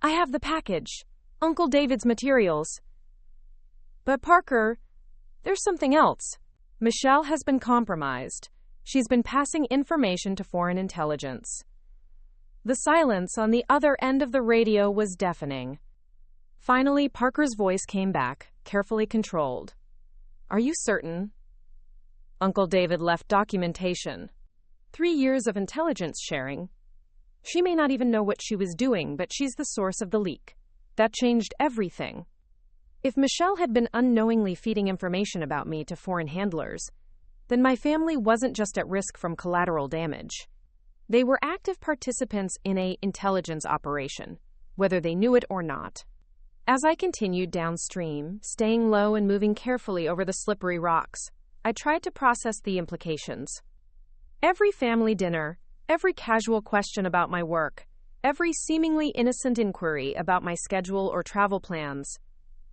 "I have the package. Uncle David's materials." "But Parker, there's something else. Michelle has been compromised. She's been passing information to foreign intelligence." The silence on the other end of the radio was deafening. Finally, Parker's voice came back, carefully controlled. "Are you certain?" "Uncle David left documentation. 3 years of intelligence sharing. She may not even know what she was doing, but she's the source of the leak. That changed everything. If Michelle had been unknowingly feeding information about me to foreign handlers, then my family wasn't just at risk from collateral damage. They were active participants in an intelligence operation, whether they knew it or not." As I continued downstream, staying low and moving carefully over the slippery rocks, I tried to process the implications. Every family dinner, every casual question about my work, every seemingly innocent inquiry about my schedule or travel plans,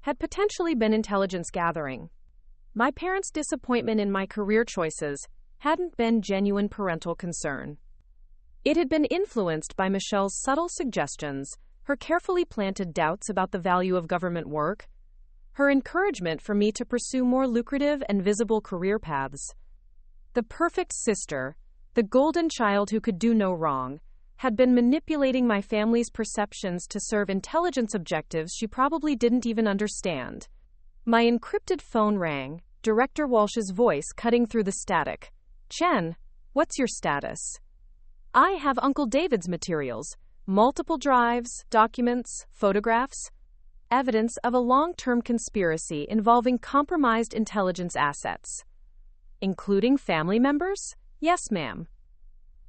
had potentially been intelligence gathering. My parents' disappointment in my career choices hadn't been genuine parental concern. It had been influenced by Michelle's subtle suggestions, her carefully planted doubts about the value of government work, her encouragement for me to pursue more lucrative and visible career paths. The perfect sister, the golden child who could do no wrong, had been manipulating my family's perceptions to serve intelligence objectives she probably didn't even understand. My encrypted phone rang, Director Walsh's voice cutting through the static. "Chen, what's your status?" "I have Uncle David's materials, multiple drives, documents, photographs, evidence of a long-term conspiracy involving compromised intelligence assets." "Including family members?" "Yes, ma'am.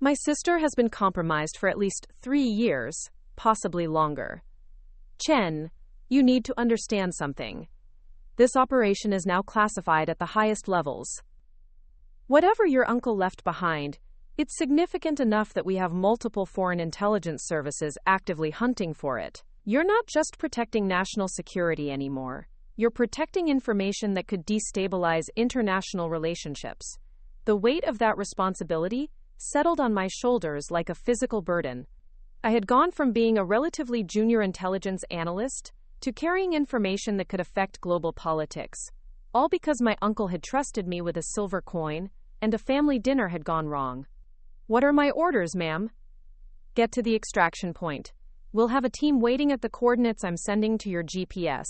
My sister has been compromised for at least 3 years, possibly longer." "Chen, you need to understand something. This operation is now classified at the highest levels. Whatever your uncle left behind, it's significant enough that we have multiple foreign intelligence services actively hunting for it. You're not just protecting national security anymore. You're protecting information that could destabilize international relationships." The weight of that responsibility settled on my shoulders like a physical burden. I had gone from being a relatively junior intelligence analyst to carrying information that could affect global politics, all because my uncle had trusted me with a silver coin and a family dinner had gone wrong. "What are my orders, ma'am?" "Get to the extraction point. We'll have a team waiting at the coordinates I'm sending to your GPS.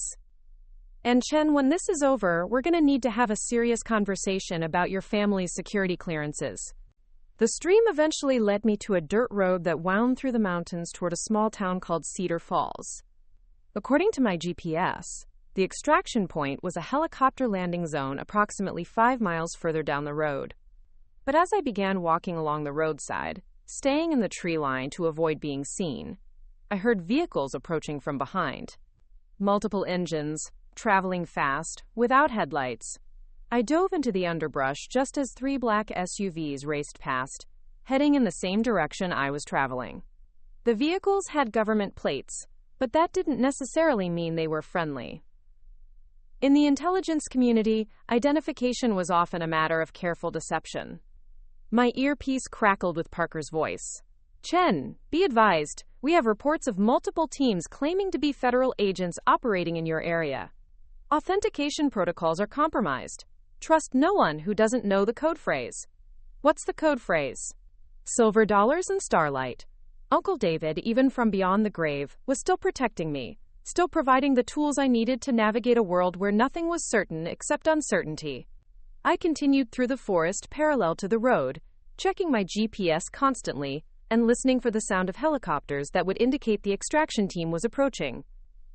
And Chen, when this is over, we're going to need to have a serious conversation about your family's security clearances." The stream eventually led me to a dirt road that wound through the mountains toward a small town called Cedar Falls. According to my GPS, the extraction point was a helicopter landing zone approximately 5 miles further down the road. But as I began walking along the roadside, staying in the tree line to avoid being seen, I heard vehicles approaching from behind. Multiple engines, traveling fast, without headlights. I dove into the underbrush just as 3 black SUVs raced past, heading in the same direction I was traveling. The vehicles had government plates, but that didn't necessarily mean they were friendly. In the intelligence community, identification was often a matter of careful deception. My earpiece crackled with Parker's voice. "Chen, be advised, we have reports of multiple teams claiming to be federal agents operating in your area. Authentication protocols are compromised. Trust no one who doesn't know the code phrase." "What's the code phrase?" "Silver dollars and starlight." Uncle David, even from beyond the grave, was still protecting me, still providing the tools I needed to navigate a world where nothing was certain except uncertainty. I continued through the forest parallel to the road, checking my GPS constantly and listening for the sound of helicopters that would indicate the extraction team was approaching.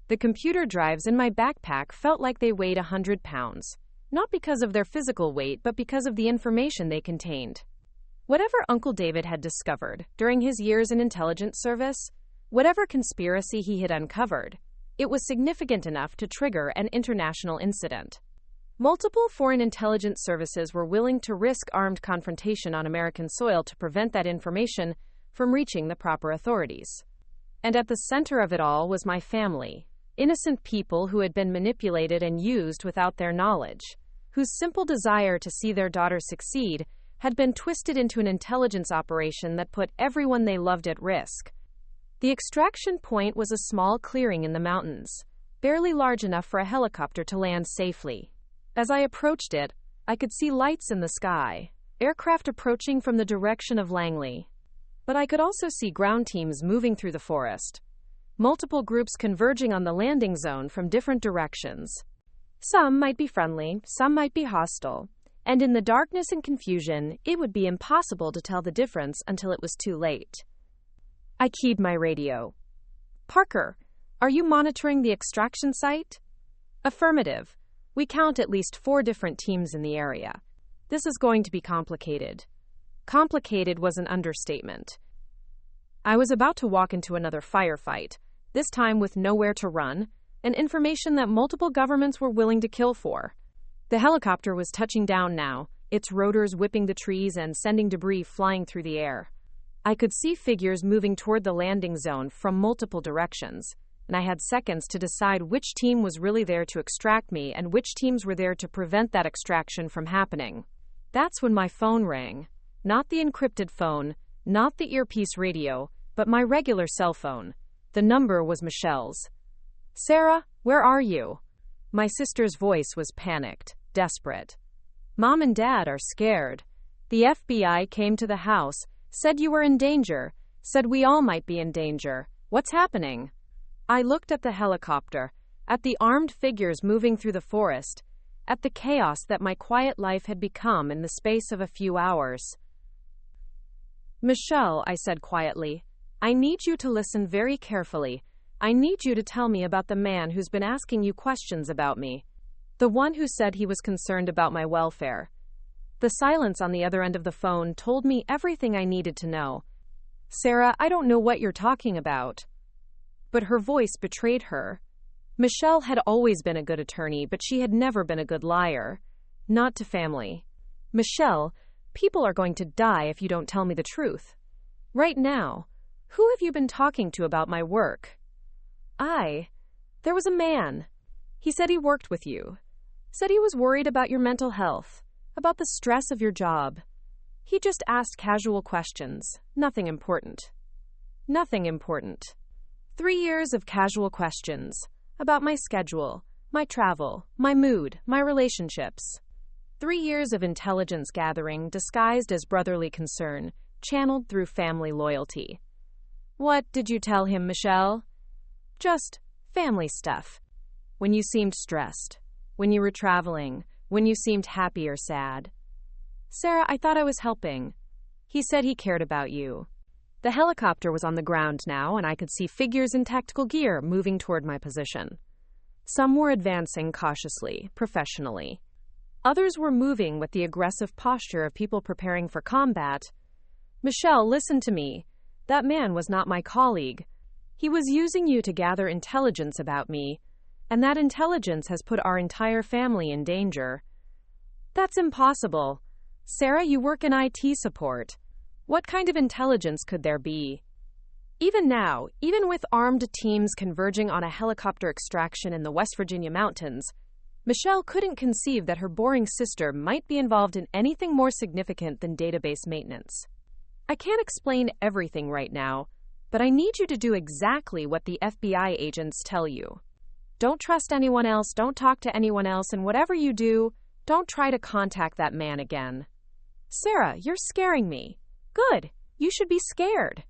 The computer drives in my backpack felt like they weighed 100 pounds, not because of their physical weight, but because of the information they contained. Whatever Uncle David had discovered during his years in intelligence service, whatever conspiracy he had uncovered, it was significant enough to trigger an international incident. Multiple foreign intelligence services were willing to risk armed confrontation on American soil to prevent that information from reaching the proper authorities. And at the center of it all was my family, innocent people who had been manipulated and used without their knowledge, whose simple desire to see their daughter succeed had been twisted into an intelligence operation that put everyone they loved at risk. The extraction point was a small clearing in the mountains, barely large enough for a helicopter to land safely. As I approached it, I could see lights in the sky, aircraft approaching from the direction of Langley. But I could also see ground teams moving through the forest, multiple groups converging on the landing zone from different directions. Some might be friendly, some might be hostile, and in the darkness and confusion, it would be impossible to tell the difference until it was too late. I keyed my radio. "Parker, are you monitoring the extraction site?" "Affirmative. We count at least 4 different teams in the area. This is going to be complicated." Complicated was an understatement. I was about to walk into another firefight, this time with nowhere to run, and information that multiple governments were willing to kill for. The helicopter was touching down now, its rotors whipping the trees and sending debris flying through the air. I could see figures moving toward the landing zone from multiple directions, and I had seconds to decide which team was really there to extract me and which teams were there to prevent that extraction from happening. That's when my phone rang. Not the encrypted phone, not the earpiece radio, but my regular cell phone. The number was Michelle's. "Sarah, where are you?" My sister's voice was panicked, desperate. "Mom and Dad are scared. The FBI came to the house, said you were in danger, said we all might be in danger. What's happening?" I looked at the helicopter, at the armed figures moving through the forest, at the chaos that my quiet life had become in the space of a few hours. "Michelle," I said quietly, "I need you to listen very carefully. I need you to tell me about the man who's been asking you questions about me. The one who said he was concerned about my welfare." The silence on the other end of the phone told me everything I needed to know. "Sarah, I don't know what you're talking about." But her voice betrayed her. Michelle had always been a good attorney, but she had never been a good liar. Not to family. "Michelle, people are going to die if you don't tell me the truth. Right now, who have you been talking to about my work?" There was a man. He said he worked with you. Said he was worried about your mental health, about the stress of your job. He just asked casual questions. Nothing important. Nothing important. 3 years of casual questions. About my schedule, my travel, my mood, my relationships. 3 years of intelligence gathering disguised as brotherly concern, channeled through family loyalty. What did you tell him, Michelle? Just family stuff. When you seemed stressed, when you were traveling, when you seemed happy or sad. "Sarah, I thought I was helping." He said he cared about you. The helicopter was on the ground now, and I could see figures in tactical gear moving toward my position. Some were advancing cautiously, professionally. Others were moving with the aggressive posture of people preparing for combat. "Michelle, listen to me. That man was not my colleague. He was using you to gather intelligence about me, and that intelligence has put our entire family in danger." "That's impossible. Sarah, you work in IT support. What kind of intelligence could there be?" Even now, even with armed teams converging on a helicopter extraction in the West Virginia mountains, Michelle couldn't conceive that her boring sister might be involved in anything more significant than database maintenance. "I can't explain everything right now, but I need you to do exactly what the FBI agents tell you. Don't trust anyone else, don't talk to anyone else, and whatever you do, don't try to contact that man again." "Sarah, you're scaring me." "Good. You should be scared.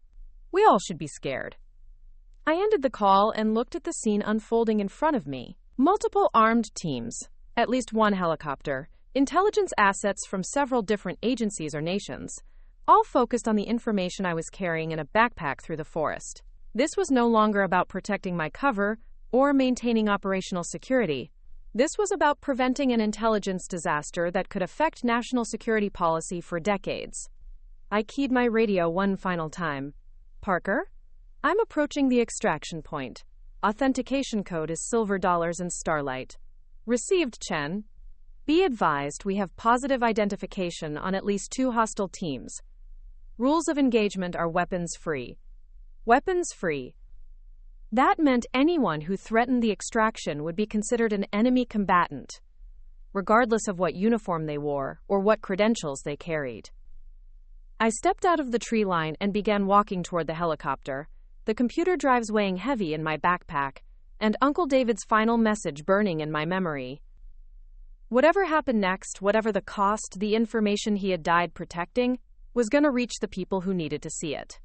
We all should be scared." I ended the call and looked at the scene unfolding in front of me. Multiple armed teams, at least one helicopter, intelligence assets from several different agencies or nations, all focused on the information I was carrying in a backpack through the forest. This was no longer about protecting my cover or maintaining operational security. This was about preventing an intelligence disaster that could affect national security policy for decades. I keyed my radio one final time. "Parker? I'm approaching the extraction point. Authentication code is silver dollars and starlight." "Received, Chen. Be advised we have positive identification on at least 2 hostile teams. Rules of engagement are weapons-free." Weapons-free. That meant anyone who threatened the extraction would be considered an enemy combatant, regardless of what uniform they wore or what credentials they carried. I stepped out of the tree line and began walking toward the helicopter, the computer drives weighing heavy in my backpack, and Uncle David's final message burning in my memory. Whatever happened next, whatever the cost, the information he had died protecting was going to reach the people who needed to see it.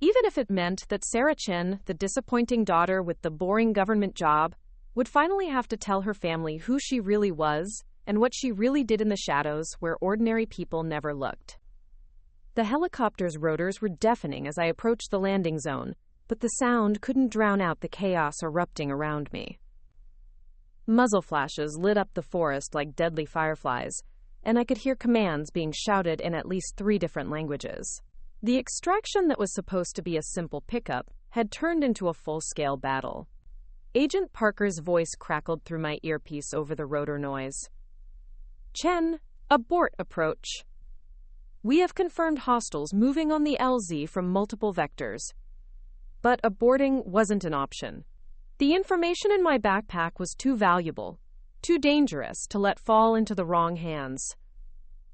Even if it meant that Sarah Chen, the disappointing daughter with the boring government job, would finally have to tell her family who she really was and what she really did in the shadows where ordinary people never looked. The helicopter's rotors were deafening as I approached the landing zone, but the sound couldn't drown out the chaos erupting around me. Muzzle flashes lit up the forest like deadly fireflies, and I could hear commands being shouted in at least 3 different languages. The extraction that was supposed to be a simple pickup had turned into a full-scale battle. Agent Parker's voice crackled through my earpiece over the rotor noise. "Chen, abort approach. We have confirmed hostiles moving on the LZ from multiple vectors. But aborting wasn't an option. The information in my backpack was too valuable, too dangerous to let fall into the wrong hands.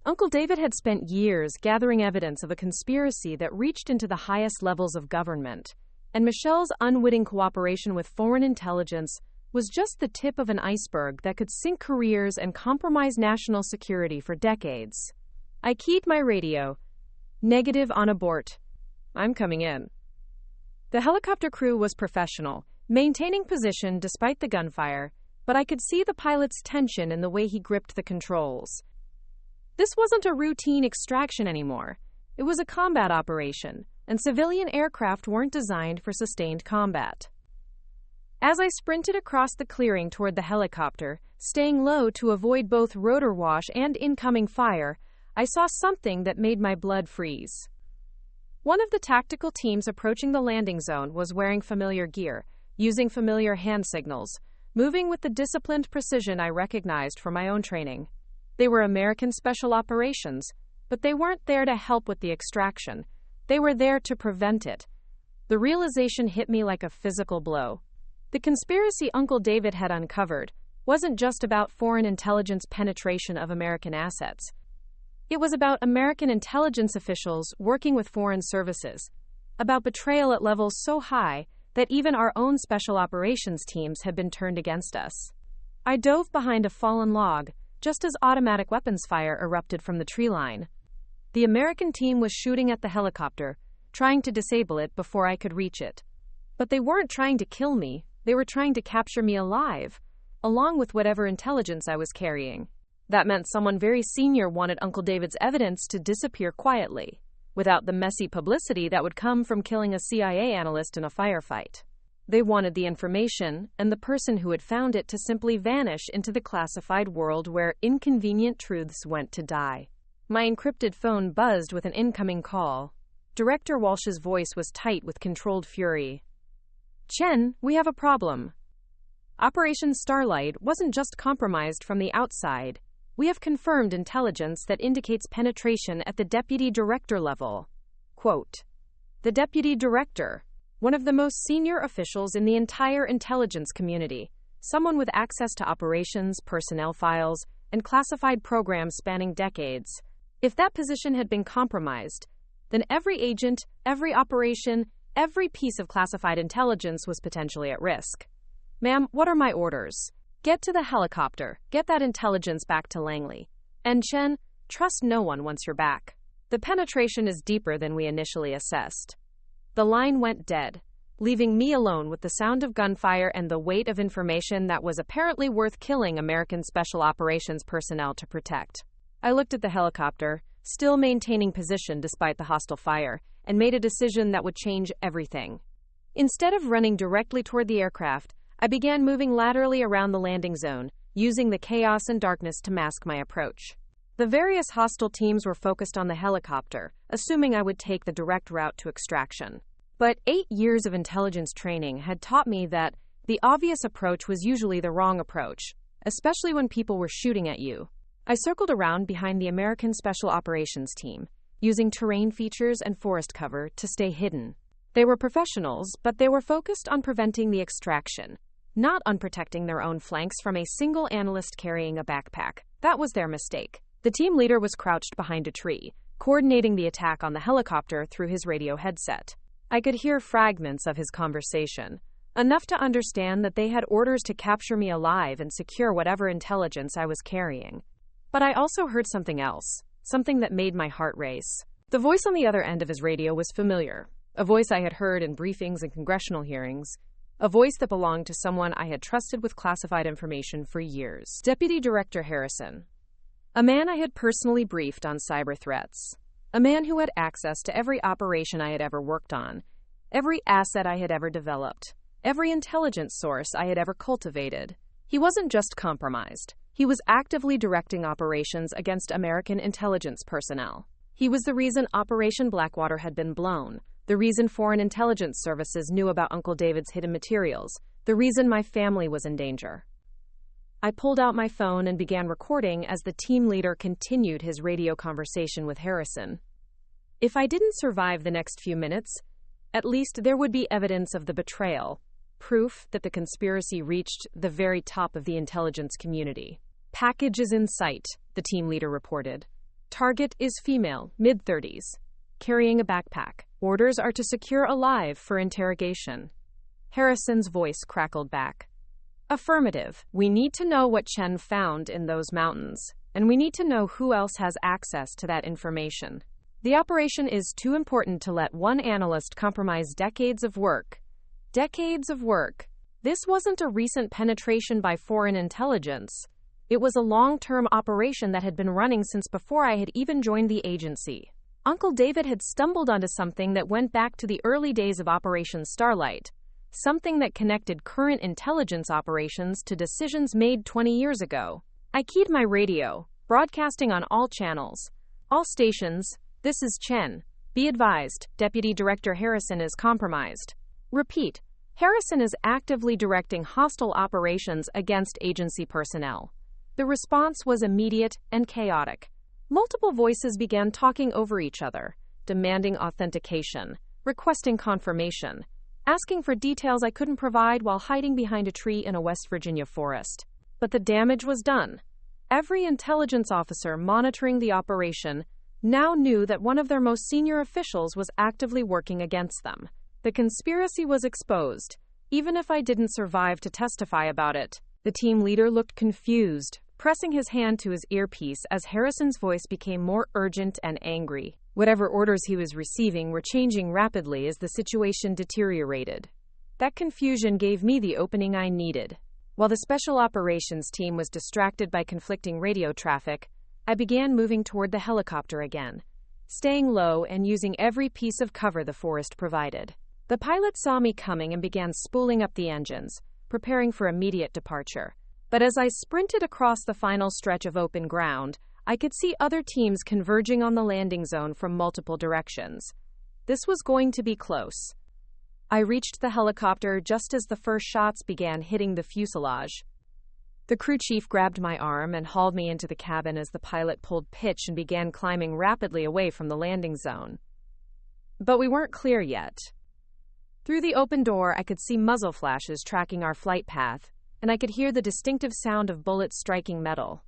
Uncle David had spent years gathering evidence of a conspiracy that reached into the highest levels of government, and Michelle's unwitting cooperation with foreign intelligence was just the tip of an iceberg that could sink careers and compromise national security for decades. I keyed my radio. Negative on abort. I'm coming in. The helicopter crew was professional, maintaining position despite the gunfire, but I could see the pilot's tension in the way he gripped the controls. This wasn't a routine extraction anymore. It was a combat operation, and civilian aircraft weren't designed for sustained combat. As I sprinted across the clearing toward the helicopter, staying low to avoid both rotor wash and incoming fire, I saw something that made my blood freeze. One of the tactical teams approaching the landing zone was wearing familiar gear, using familiar hand signals, moving with the disciplined precision I recognized from my own training. They were American Special Operations, but they weren't there to help with the extraction. They were there to prevent it. The realization hit me like a physical blow. The conspiracy Uncle David had uncovered wasn't just about foreign intelligence penetration of American assets. It was about American intelligence officials working with foreign services, about betrayal at levels so high that even our own special operations teams had been turned against us. I dove behind a fallen log, just as automatic weapons fire erupted from the tree line. The American team was shooting at the helicopter, trying to disable it before I could reach it. But they weren't trying to kill me. They were trying to capture me alive, along with whatever intelligence I was carrying. That meant someone very senior wanted Uncle David's evidence to disappear quietly, without the messy publicity that would come from killing a CIA analyst in a firefight. They wanted the information and the person who had found it to simply vanish into the classified world where inconvenient truths went to die. My encrypted phone buzzed with an incoming call. Director Walsh's voice was tight with controlled fury. Chen, we have a problem. Operation Starlight wasn't just compromised from the outside. We have confirmed intelligence that indicates penetration at the deputy director level. Quote, the deputy director, one of the most senior officials in the entire intelligence community, someone with access to operations, personnel files, and classified programs spanning decades. If that position had been compromised, then every agent, every operation, every piece of classified intelligence was potentially at risk. Ma'am, what are my orders? Get to the helicopter. Get that intelligence back to Langley. And Chen, trust no one once you're back. The penetration is deeper than we initially assessed. The line went dead, leaving me alone with the sound of gunfire and the weight of information that was apparently worth killing American Special Operations personnel to protect. I looked at the helicopter, still maintaining position despite the hostile fire, and made a decision that would change everything. Instead of running directly toward the aircraft, I began moving laterally around the landing zone, using the chaos and darkness to mask my approach. The various hostile teams were focused on the helicopter, assuming I would take the direct route to extraction. But 8 years of intelligence training had taught me that the obvious approach was usually the wrong approach, especially when people were shooting at you. I circled around behind the American Special Operations team, using terrain features and forest cover to stay hidden. They were professionals, but they were focused on preventing the extraction, not on protecting their own flanks from a single analyst carrying a backpack. That was their mistake. The team leader was crouched behind a tree, coordinating the attack on the helicopter through his radio headset. I could hear fragments of his conversation, enough to understand that they had orders to capture me alive and secure whatever intelligence I was carrying. But I also heard something else, something that made my heart race. The voice on the other end of his radio was familiar, a voice I had heard in briefings and congressional hearings, a voice that belonged to someone I had trusted with classified information for years. Deputy Director Harrison, a man I had personally briefed on cyber threats, a man who had access to every operation I had ever worked on, every asset I had ever developed, every intelligence source I had ever cultivated. He wasn't just compromised. He was actively directing operations against American intelligence personnel. He was the reason Operation Blackwater had been blown, the reason foreign intelligence services knew about Uncle David's hidden materials, the reason my family was in danger. I pulled out my phone and began recording as the team leader continued his radio conversation with Harrison. If I didn't survive the next few minutes, At least there would be evidence of the betrayal, proof that the conspiracy reached the very top of the intelligence community. Package is in sight, the team leader reported. Target is female, mid-30s, carrying a backpack. Orders are to secure alive for interrogation. Harrison's voice crackled back. Affirmative. We need to know what Chen found in those mountains, and we need to know who else has access to that information. The operation is too important to let one analyst compromise decades of work. Decades of work. This wasn't a recent penetration by foreign intelligence. It was a long-term operation that had been running since before I had even joined the agency. Uncle David had stumbled onto something that went back to the early days of Operation Starlight, something that connected current intelligence operations to decisions made 20 years ago. I keyed my radio, broadcasting on all channels. All stations, this is Chen. Be advised, Deputy Director Harrison is compromised. Repeat, Harrison is actively directing hostile operations against agency personnel. The response was immediate and chaotic. Multiple voices began talking over each other, demanding authentication, requesting confirmation, asking for details I couldn't provide while hiding behind a tree in a West Virginia forest. But the damage was done. Every intelligence officer monitoring the operation now knew that one of their most senior officials was actively working against them. The conspiracy was exposed, even if I didn't survive to testify about it. The team leader looked confused, pressing his hand to his earpiece as Harrison's voice became more urgent and angry. Whatever orders he was receiving were changing rapidly as the situation deteriorated. That confusion gave me the opening I needed. While the special operations team was distracted by conflicting radio traffic, I began moving toward the helicopter again, staying low and using every piece of cover the forest provided. The pilot saw me coming and began spooling up the engines, preparing for immediate departure. But as I sprinted across the final stretch of open ground, I could see other teams converging on the landing zone from multiple directions. This was going to be close. I reached the helicopter just as the first shots began hitting the fuselage. The crew chief grabbed my arm and hauled me into the cabin as the pilot pulled pitch and began climbing rapidly away from the landing zone. But we weren't clear yet. Through the open door, I could see muzzle flashes tracking our flight path, and I could hear the distinctive sound of bullets striking metal.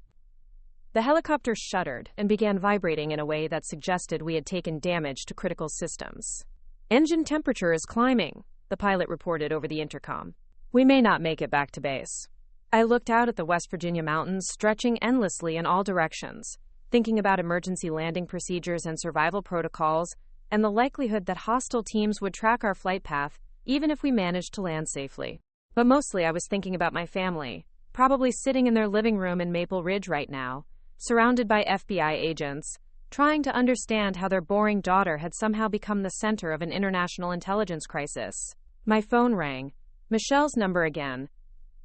The helicopter shuddered and began vibrating in a way that suggested we had taken damage to critical systems. Engine temperature is climbing, the pilot reported over the intercom. We may not make it back to base. I looked out at the West Virginia mountains stretching endlessly in all directions, thinking about emergency landing procedures and survival protocols, and the likelihood that hostile teams would track our flight path, even if we managed to land safely. But mostly I was thinking about my family, probably sitting in their living room in Maple Ridge right now, surrounded by FBI agents, trying to understand how their boring daughter had somehow become the center of an international intelligence crisis. My phone rang. Michelle's number again.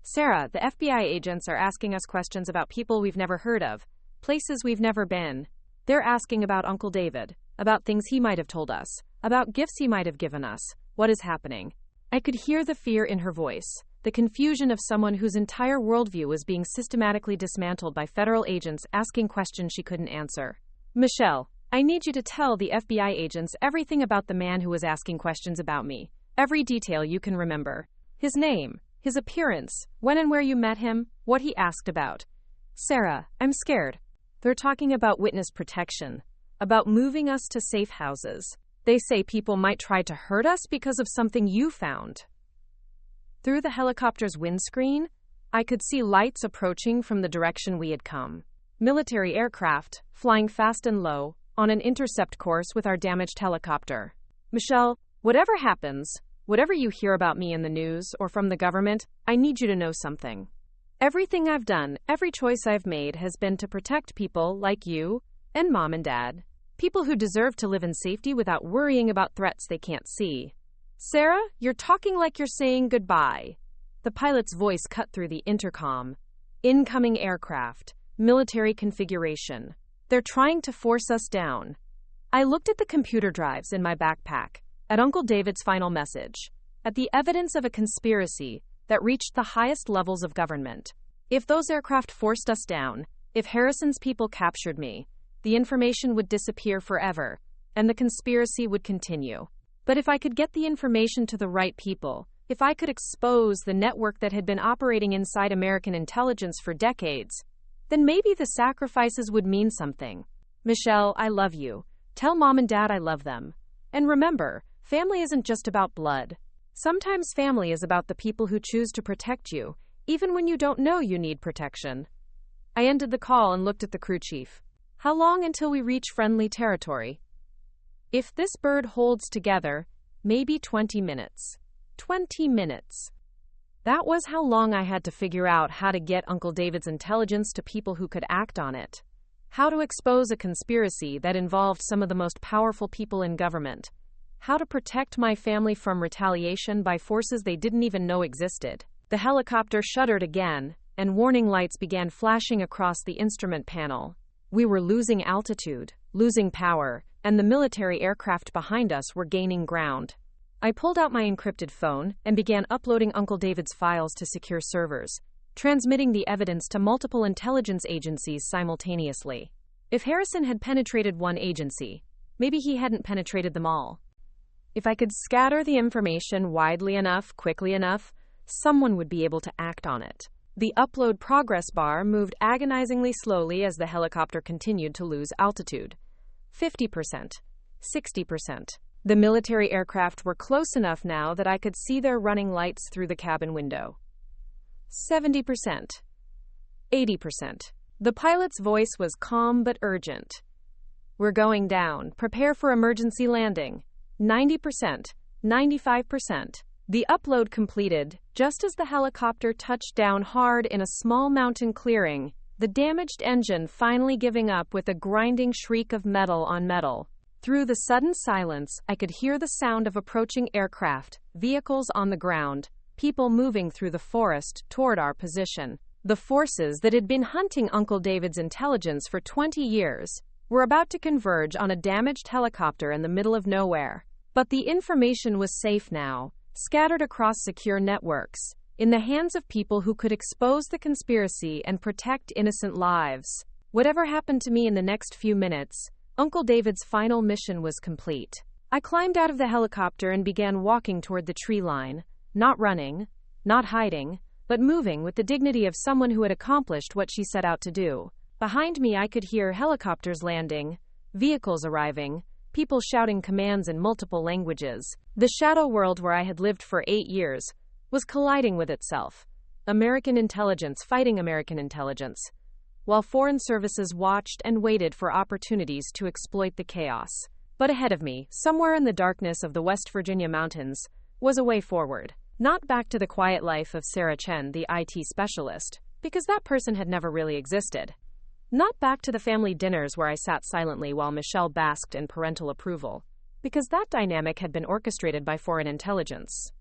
Sarah, the FBI agents are asking us questions about people we've never heard of, places we've never been. They're asking about Uncle David, about things he might have told us, about gifts he might have given us. What is happening? I could hear the fear in her voice, the confusion of someone whose entire worldview was being systematically dismantled by federal agents asking questions she couldn't answer. Michelle, I need you to tell the FBI agents everything about the man who was asking questions about me, every detail you can remember. His name, his appearance, when and where you met him, what he asked about. Sarah, I'm scared. They're talking about witness protection, about moving us to safe houses. They say people might try to hurt us because of something you found. Through the helicopter's windscreen, I could see lights approaching from the direction we had come. Military aircraft, flying fast and low, on an intercept course with our damaged helicopter. Michelle, whatever happens, whatever you hear about me in the news or from the government, I need you to know something. Everything I've done, every choice I've made has been to protect people like you and Mom and Dad. People who deserve to live in safety without worrying about threats they can't see. Sarah, you're talking like you're saying goodbye. The pilot's voice cut through the intercom. Incoming aircraft. Military configuration. They're trying to force us down. I looked at the computer drives in my backpack, at Uncle David's final message, at the evidence of a conspiracy that reached the highest levels of government. If those aircraft forced us down, if Harrison's people captured me, the information would disappear forever, and the conspiracy would continue. But if I could get the information to the right people, if I could expose the network that had been operating inside American intelligence for decades, then maybe the sacrifices would mean something. Michelle, I love you. Tell Mom and Dad I love them. And remember, family isn't just about blood. Sometimes family is about the people who choose to protect you, even when you don't know you need protection. I ended the call and looked at the crew chief. How long until we reach friendly territory? If this bird holds together, maybe 20 minutes. 20 minutes. That was how long I had to figure out how to get Uncle David's intelligence to people who could act on it. How to expose a conspiracy that involved some of the most powerful people in government. How to protect my family from retaliation by forces they didn't even know existed. The helicopter shuddered again, and warning lights began flashing across the instrument panel. We were losing altitude, losing power, and the military aircraft behind us were gaining ground. I pulled out my encrypted phone and began uploading Uncle David's files to secure servers, transmitting the evidence to multiple intelligence agencies simultaneously. If Harrison had penetrated one agency, maybe he hadn't penetrated them all. If I could scatter the information widely enough, quickly enough, someone would be able to act on it. The upload progress bar moved agonizingly slowly as the helicopter continued to lose altitude. 50%. 60%. The military aircraft were close enough now that I could see their running lights through the cabin window. 70%. 80%. The pilot's voice was calm but urgent. We're going down. Prepare for emergency landing. 90%. 95%. The upload completed, just as the helicopter touched down hard in a small mountain clearing, the damaged engine finally giving up with a grinding shriek of metal on metal. Through the sudden silence, I could hear the sound of approaching aircraft, vehicles on the ground, people moving through the forest toward our position. The forces that had been hunting Uncle David's intelligence for 20 years were about to converge on a damaged helicopter in the middle of nowhere. But the information was safe now, scattered across secure networks, in the hands of people who could expose the conspiracy and protect innocent lives. Whatever happened to me in the next few minutes, Uncle David's final mission was complete. I climbed out of the helicopter and began walking toward the tree line, not running, not hiding, but moving with the dignity of someone who had accomplished what she set out to do. Behind me I could hear helicopters landing, vehicles arriving, people shouting commands in multiple languages. The shadow world where I had lived for 8 years was colliding with itself. American intelligence fighting American intelligence, while foreign services watched and waited for opportunities to exploit the chaos. But ahead of me, somewhere in the darkness of the West Virginia mountains, was a way forward. Not back to the quiet life of Sarah Chen, the IT specialist, because that person had never really existed. Not back to the family dinners where I sat silently while Michelle basked in parental approval, because that dynamic had been orchestrated by foreign intelligence.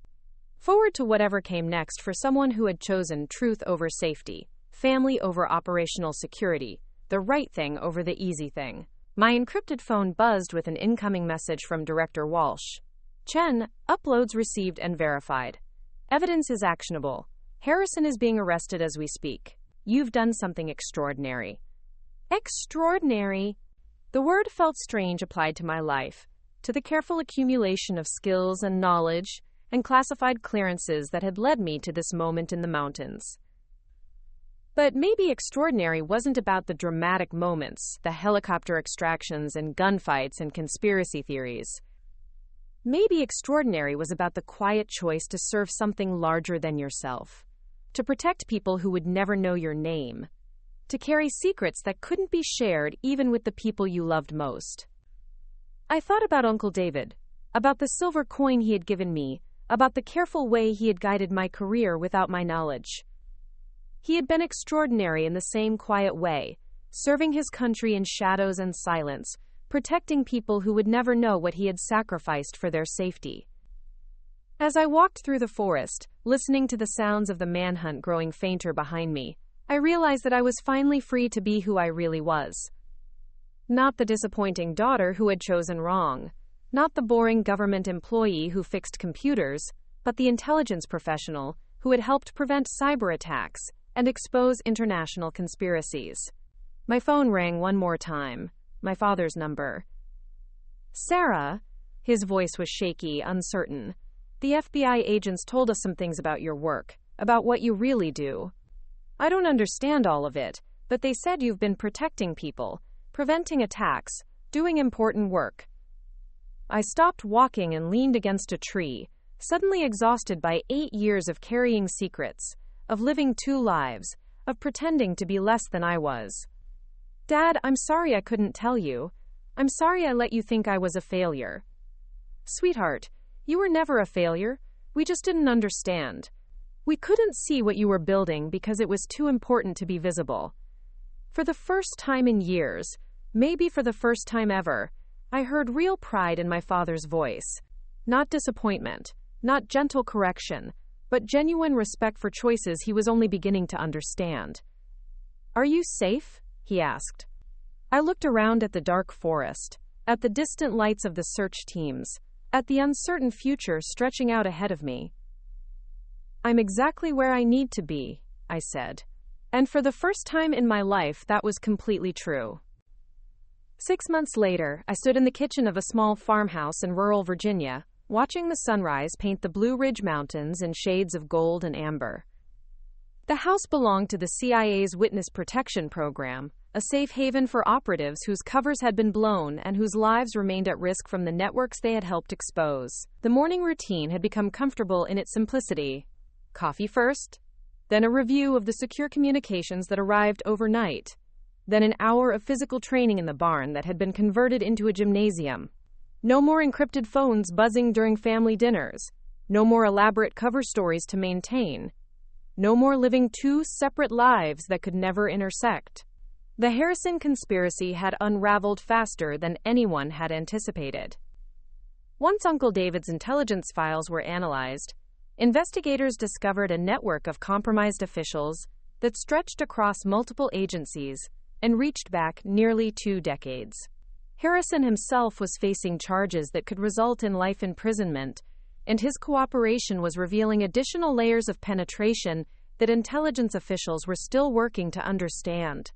Forward to whatever came next for someone who had chosen truth over safety, family over operational security, the right thing over the easy thing. My encrypted phone buzzed with an incoming message from Director Walsh. Chen, uploads received and verified. Evidence is actionable. Harrison is being arrested as we speak. You've done something extraordinary. Extraordinary? The word felt strange applied to my life, to the careful accumulation of skills and knowledge and classified clearances that had led me to this moment in the mountains. But maybe extraordinary wasn't about the dramatic moments, the helicopter extractions and gunfights and conspiracy theories. Maybe extraordinary was about the quiet choice to serve something larger than yourself, to protect people who would never know your name, to carry secrets that couldn't be shared even with the people you loved most. I thought about Uncle David, about the silver coin he had given me, about the careful way he had guided my career without my knowledge. He had been extraordinary in the same quiet way, serving his country in shadows and silence, protecting people who would never know what he had sacrificed for their safety. As I walked through the forest, listening to the sounds of the manhunt growing fainter behind me, I realized that I was finally free to be who I really was. Not the disappointing daughter who had chosen wrong, not the boring government employee who fixed computers, but the intelligence professional who had helped prevent cyber attacks and expose international conspiracies. My phone rang one more time, my father's number. Sarah, His voice was shaky, uncertain. "The FBI agents told us some things about your work, about what you really do. I don't understand all of it, but they said you've been protecting people, preventing attacks, doing important work." I stopped walking and leaned against a tree, suddenly exhausted by 8 years of carrying secrets, of living 2 lives, of pretending to be less than I was. "Dad, I'm sorry I couldn't tell you. I'm sorry I let you think I was a failure." "Sweetheart, you were never a failure. We just didn't understand. We couldn't see what you were building because it was too important to be visible." For the first time in years, maybe for the first time ever, I heard real pride in my father's voice. Not disappointment, not gentle correction, but genuine respect for choices he was only beginning to understand. "Are you safe?" he asked. I looked around at the dark forest, at the distant lights of the search teams, at the uncertain future stretching out ahead of me. "I'm exactly where I need to be," I said. And for the first time in my life, that was completely true. 6 months later, I stood in the kitchen of a small farmhouse in rural Virginia, watching the sunrise paint the Blue Ridge Mountains in shades of gold and amber. The house belonged to the CIA's Witness Protection Program, a safe haven for operatives whose covers had been blown and whose lives remained at risk from the networks they had helped expose. The morning routine had become comfortable in its simplicity. Coffee first, then a review of the secure communications that arrived overnight, then an hour of physical training in the barn that had been converted into a gymnasium. No more encrypted phones buzzing during family dinners. No more elaborate cover stories to maintain. No more living 2 separate lives that could never intersect. The Harrison conspiracy had unraveled faster than anyone had anticipated. Once Uncle David's intelligence files were analyzed, investigators discovered a network of compromised officials that stretched across multiple agencies and reached back nearly 2 decades. Harrison himself was facing charges that could result in life imprisonment, and his cooperation was revealing additional layers of penetration that intelligence officials were still working to understand.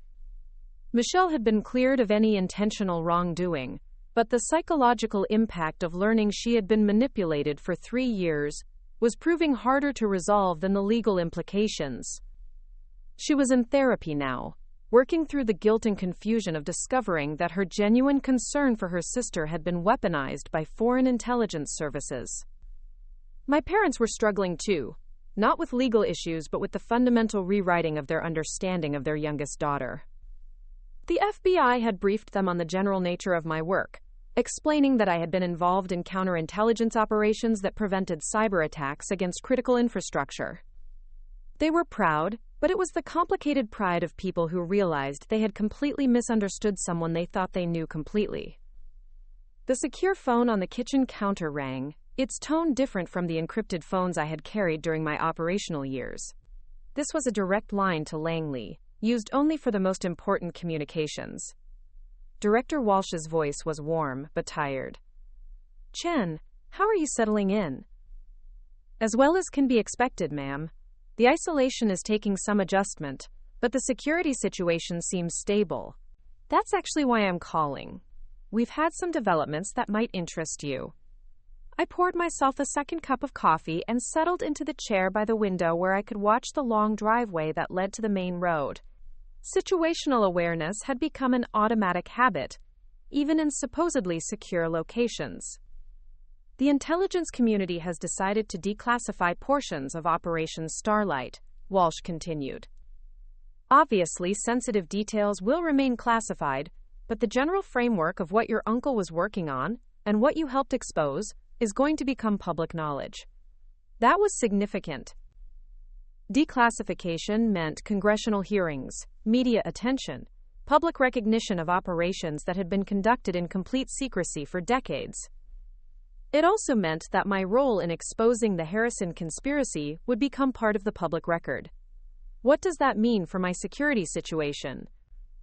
Michelle had been cleared of any intentional wrongdoing, but the psychological impact of learning she had been manipulated for 3 years was proving harder to resolve than the legal implications. She was in therapy now, working through the guilt and confusion of discovering that her genuine concern for her sister had been weaponized by foreign intelligence services. My parents were struggling too, not with legal issues but with the fundamental rewriting of their understanding of their youngest daughter. The FBI had briefed them on the general nature of my work, explaining that I had been involved in counterintelligence operations that prevented cyber attacks against critical infrastructure. They were proud, but it was the complicated pride of people who realized they had completely misunderstood someone they thought they knew completely. The secure phone on the kitchen counter rang, its tone different from the encrypted phones I had carried during my operational years. This was a direct line to Langley, used only for the most important communications. Director Walsh's voice was warm but tired. "Chen, how are you settling in?" "As well as can be expected, ma'am. The isolation is taking some adjustment, but the security situation seems stable. That's actually why I'm calling. We've had some developments that might interest you." I poured myself a second cup of coffee and settled into the chair by the window where I could watch the long driveway that led to the main road. Situational awareness had become an automatic habit, even in supposedly secure locations. The intelligence community has decided to declassify portions of Operation Starlight, Walsh continued. Obviously, sensitive details will remain classified, but the general framework of what your uncle was working on, and what you helped expose, is going to become public knowledge. That was significant. Declassification meant congressional hearings, media attention, public recognition of operations that had been conducted in complete secrecy for decades. It also meant that my role in exposing the Harrison conspiracy would become part of the public record. What does that mean for my security situation?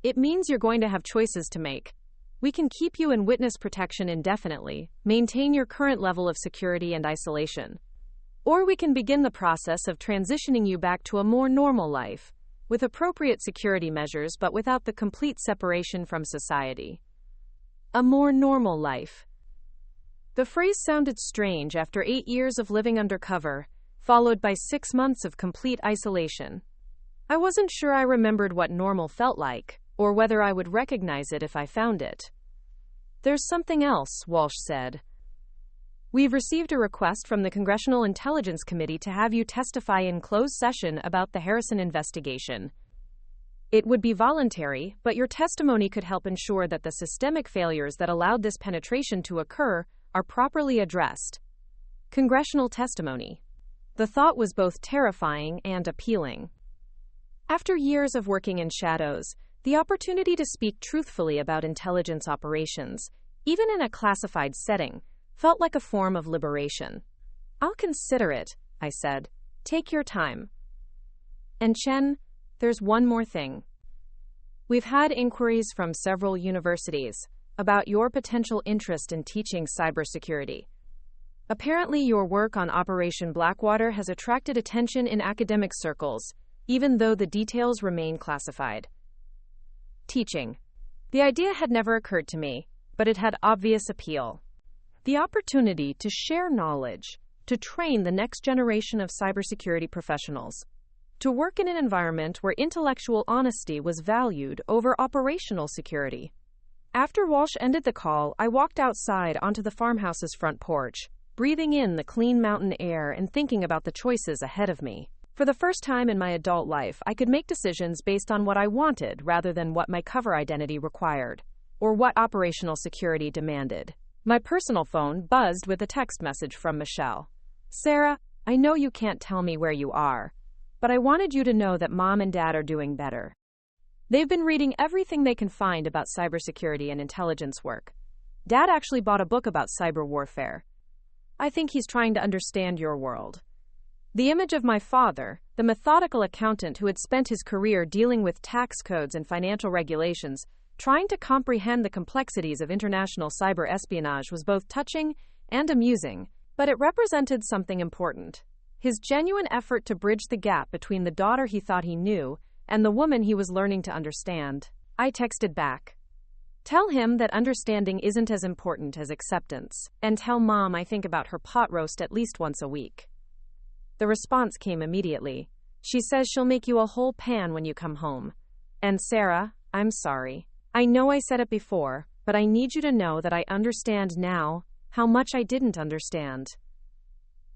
It means you're going to have choices to make. We can keep you in witness protection indefinitely, maintain your current level of security and isolation. Or we can begin the process of transitioning you back to a more normal life, with appropriate security measures but without the complete separation from society. A more normal life. The phrase sounded strange after 8 years of living undercover, followed by 6 months of complete isolation. I wasn't sure I remembered what normal felt like, or whether I would recognize it if I found it. "There's something else," Walsh said. "We've received a request from the Congressional Intelligence Committee to have you testify in closed session about the Harrison investigation. It would be voluntary, but your testimony could help ensure that the systemic failures that allowed this penetration to occur are properly addressed." Congressional testimony. The thought was both terrifying and appealing. After years of working in shadows, the opportunity to speak truthfully about intelligence operations, even in a classified setting, felt like a form of liberation. "I'll consider it," I said. "Take your time. And Chen, there's one more thing. We've had inquiries from several universities about your potential interest in teaching cybersecurity. Apparently, your work on Operation Blackwater has attracted attention in academic circles, even though the details remain classified." Teaching. The idea had never occurred to me, but it had obvious appeal. The opportunity to share knowledge, to train the next generation of cybersecurity professionals, to work in an environment where intellectual honesty was valued over operational security. After Walsh ended the call, I walked outside onto the farmhouse's front porch, breathing in the clean mountain air and thinking about the choices ahead of me. For the first time in my adult life, I could make decisions based on what I wanted rather than what my cover identity required, or what operational security demanded. My personal phone buzzed with a text message from Michelle. "Sarah, I know you can't tell me where you are, but I wanted you to know that Mom and Dad are doing better. They've been reading everything they can find about cybersecurity and intelligence work. Dad actually bought a book about cyber warfare. I think he's trying to understand your world." The image of my father, the methodical accountant who had spent his career dealing with tax codes and financial regulations, trying to comprehend the complexities of international cyber espionage, was both touching and amusing, but it represented something important. His genuine effort to bridge the gap between the daughter he thought he knew and the woman he was learning to understand. I texted back. "Tell him that understanding isn't as important as acceptance, and tell Mom I think about her pot roast at least once a week." The response came immediately. "She says she'll make you a whole pan when you come home. And Sarah, I'm sorry. I know I said it before, but I need you to know that I understand now how much I didn't understand.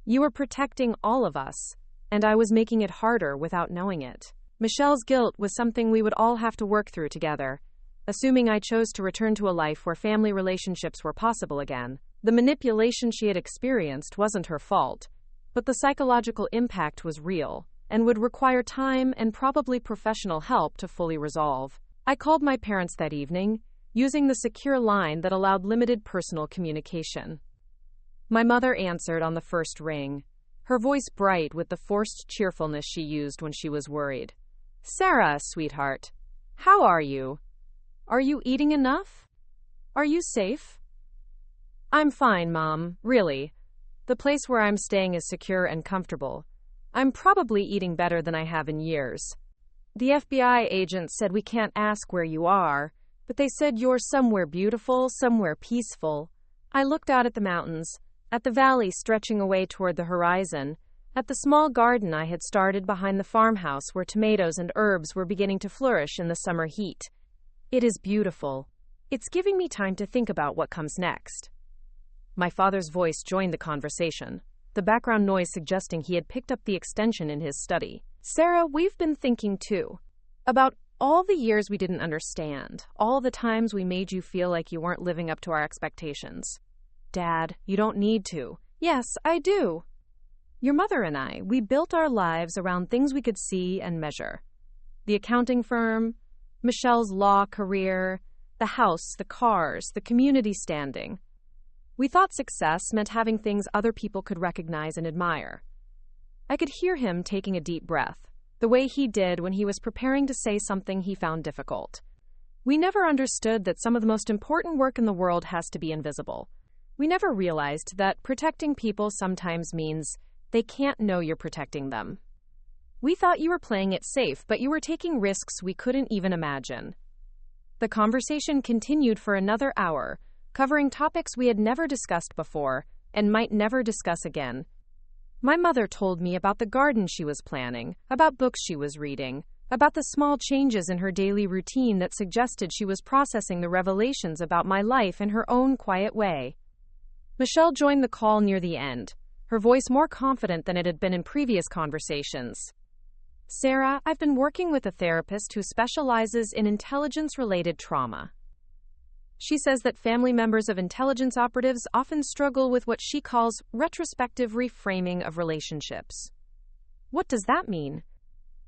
You were protecting all of us, and I was making it harder without knowing it." Michelle's guilt was something we would all have to work through together, assuming I chose to return to a life where family relationships were possible again. The manipulation she had experienced wasn't her fault, but the psychological impact was real, and would require time and probably professional help to fully resolve. I called my parents that evening, using the secure line that allowed limited personal communication. My mother answered on the first ring, her voice bright with the forced cheerfulness she used when she was worried. "Sarah, sweetheart, how are you? Are you eating enough? Are you safe?" "I'm fine, Mom, really. The place where I'm staying is secure and comfortable. I'm probably eating better than I have in years. The FBI agent said we can't ask where you are, but they said you're somewhere beautiful, somewhere peaceful." I looked out at the mountains, at the valley stretching away toward the horizon, at the small garden I had started behind the farmhouse where tomatoes and herbs were beginning to flourish in the summer heat. It is beautiful. It's giving me time to think about what comes next. My father's voice joined the conversation, the background noise suggesting he had picked up the extension in his study. "Sarah, we've been thinking too, about all the years we didn't understand, all the times we made you feel like you weren't living up to our expectations." "Dad, you don't need to." "Yes, I do. Your mother and I, we built our lives around things we could see and measure. The accounting firm, Michelle's law career, the house, the cars, the community standing. We thought success meant having things other people could recognize and admire." I could hear him taking a deep breath, the way he did when he was preparing to say something he found difficult. We never understood that some of the most important work in the world has to be invisible. We never realized that protecting people sometimes means they can't know you're protecting them. We thought you were playing it safe, but you were taking risks we couldn't even imagine. The conversation continued for another hour, covering topics we had never discussed before and might never discuss again. My mother told me about the garden she was planning, about books she was reading, about the small changes in her daily routine that suggested she was processing the revelations about my life in her own quiet way. Michelle joined the call near the end, her voice more confident than it had been in previous conversations. Sarah, I've been working with a therapist who specializes in intelligence-related trauma. She says that family members of intelligence operatives often struggle with what she calls retrospective reframing of relationships. What does that mean?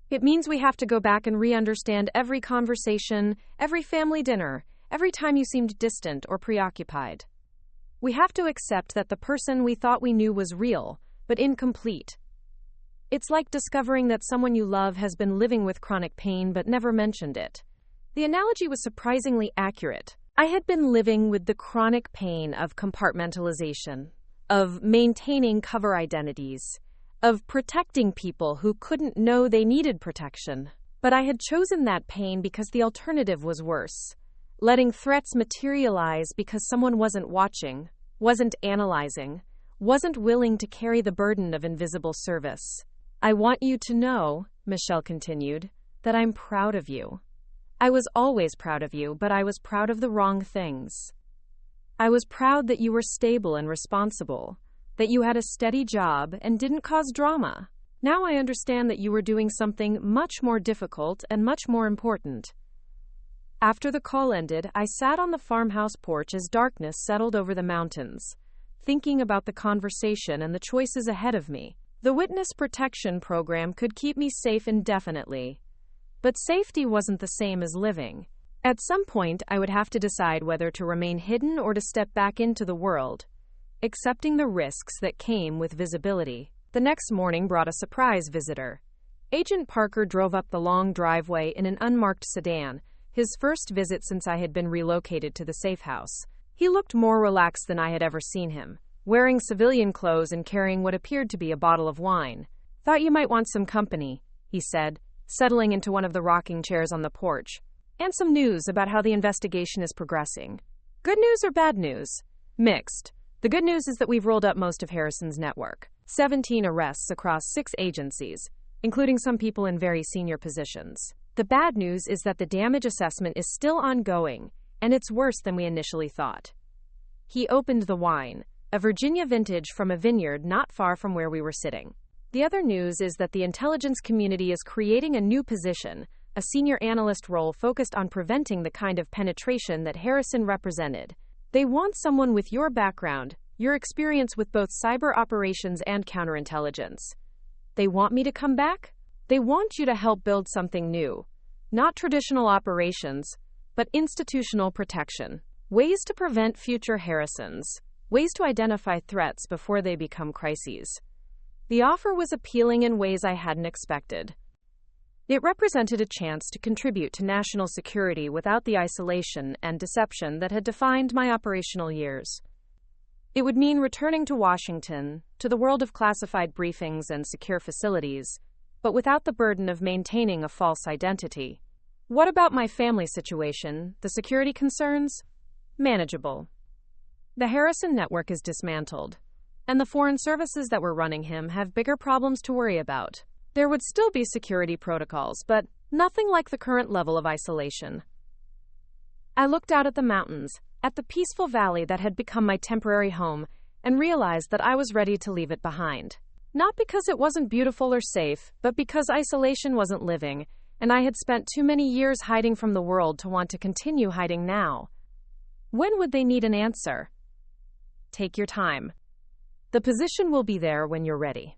It means we have to go back and re-understand every conversation, every family dinner, every time you seemed distant or preoccupied. We have to accept that the person we thought we knew was real, but incomplete. It's like discovering that someone you love has been living with chronic pain but never mentioned it. The analogy was surprisingly accurate. I had been living with the chronic pain of compartmentalization, of maintaining cover identities, of protecting people who couldn't know they needed protection. But I had chosen that pain because the alternative was worse. Letting threats materialize because someone wasn't watching, wasn't analyzing, wasn't willing to carry the burden of invisible service. I want you to know, Michelle continued, that I'm proud of you. I was always proud of you, but I was proud of the wrong things. I was proud that you were stable and responsible, that you had a steady job and didn't cause drama. Now I understand that you were doing something much more difficult and much more important. After the call ended, I sat on the farmhouse porch as darkness settled over the mountains, thinking about the conversation and the choices ahead of me. The witness protection program could keep me safe indefinitely, but safety wasn't the same as living. At some point, I would have to decide whether to remain hidden or to step back into the world, accepting the risks that came with visibility. The next morning brought a surprise visitor. Agent Parker drove up the long driveway in an unmarked sedan, his first visit since I had been relocated to the safe house. He looked more relaxed than I had ever seen him, wearing civilian clothes and carrying what appeared to be a bottle of wine. "Thought you might want some company," he said, settling into one of the rocking chairs on the porch. "And some news about how the investigation is progressing." "Good news or bad news?" "Mixed. The good news is that we've rolled up most of Harrison's network. 17 arrests across 6 agencies, including some people in very senior positions. The bad news is that the damage assessment is still ongoing, and it's worse than we initially thought." He opened the wine, a Virginia vintage from a vineyard not far from where we were sitting. "The other news is that the intelligence community is creating a new position, a senior analyst role focused on preventing the kind of penetration that Harrison represented. They want someone with your background, your experience with both cyber operations and counterintelligence. They want me to come back? They want you to help build something new. Not traditional operations, but institutional protection. Ways to prevent future Harrisons. Ways to identify threats before they become crises." The offer was appealing in ways I hadn't expected. It represented a chance to contribute to national security without the isolation and deception that had defined my operational years. It would mean returning to Washington, to the world of classified briefings and secure facilities, but without the burden of maintaining a false identity. What about my family situation, the security concerns? Manageable. The Harrison network is dismantled, and the foreign services that were running him have bigger problems to worry about. There would still be security protocols, but nothing like the current level of isolation. I looked out at the mountains, at the peaceful valley that had become my temporary home, and realized that I was ready to leave it behind. Not because it wasn't beautiful or safe, but because isolation wasn't living, and I had spent too many years hiding from the world to want to continue hiding now. When would they need an answer? Take your time. The position will be there when you're ready.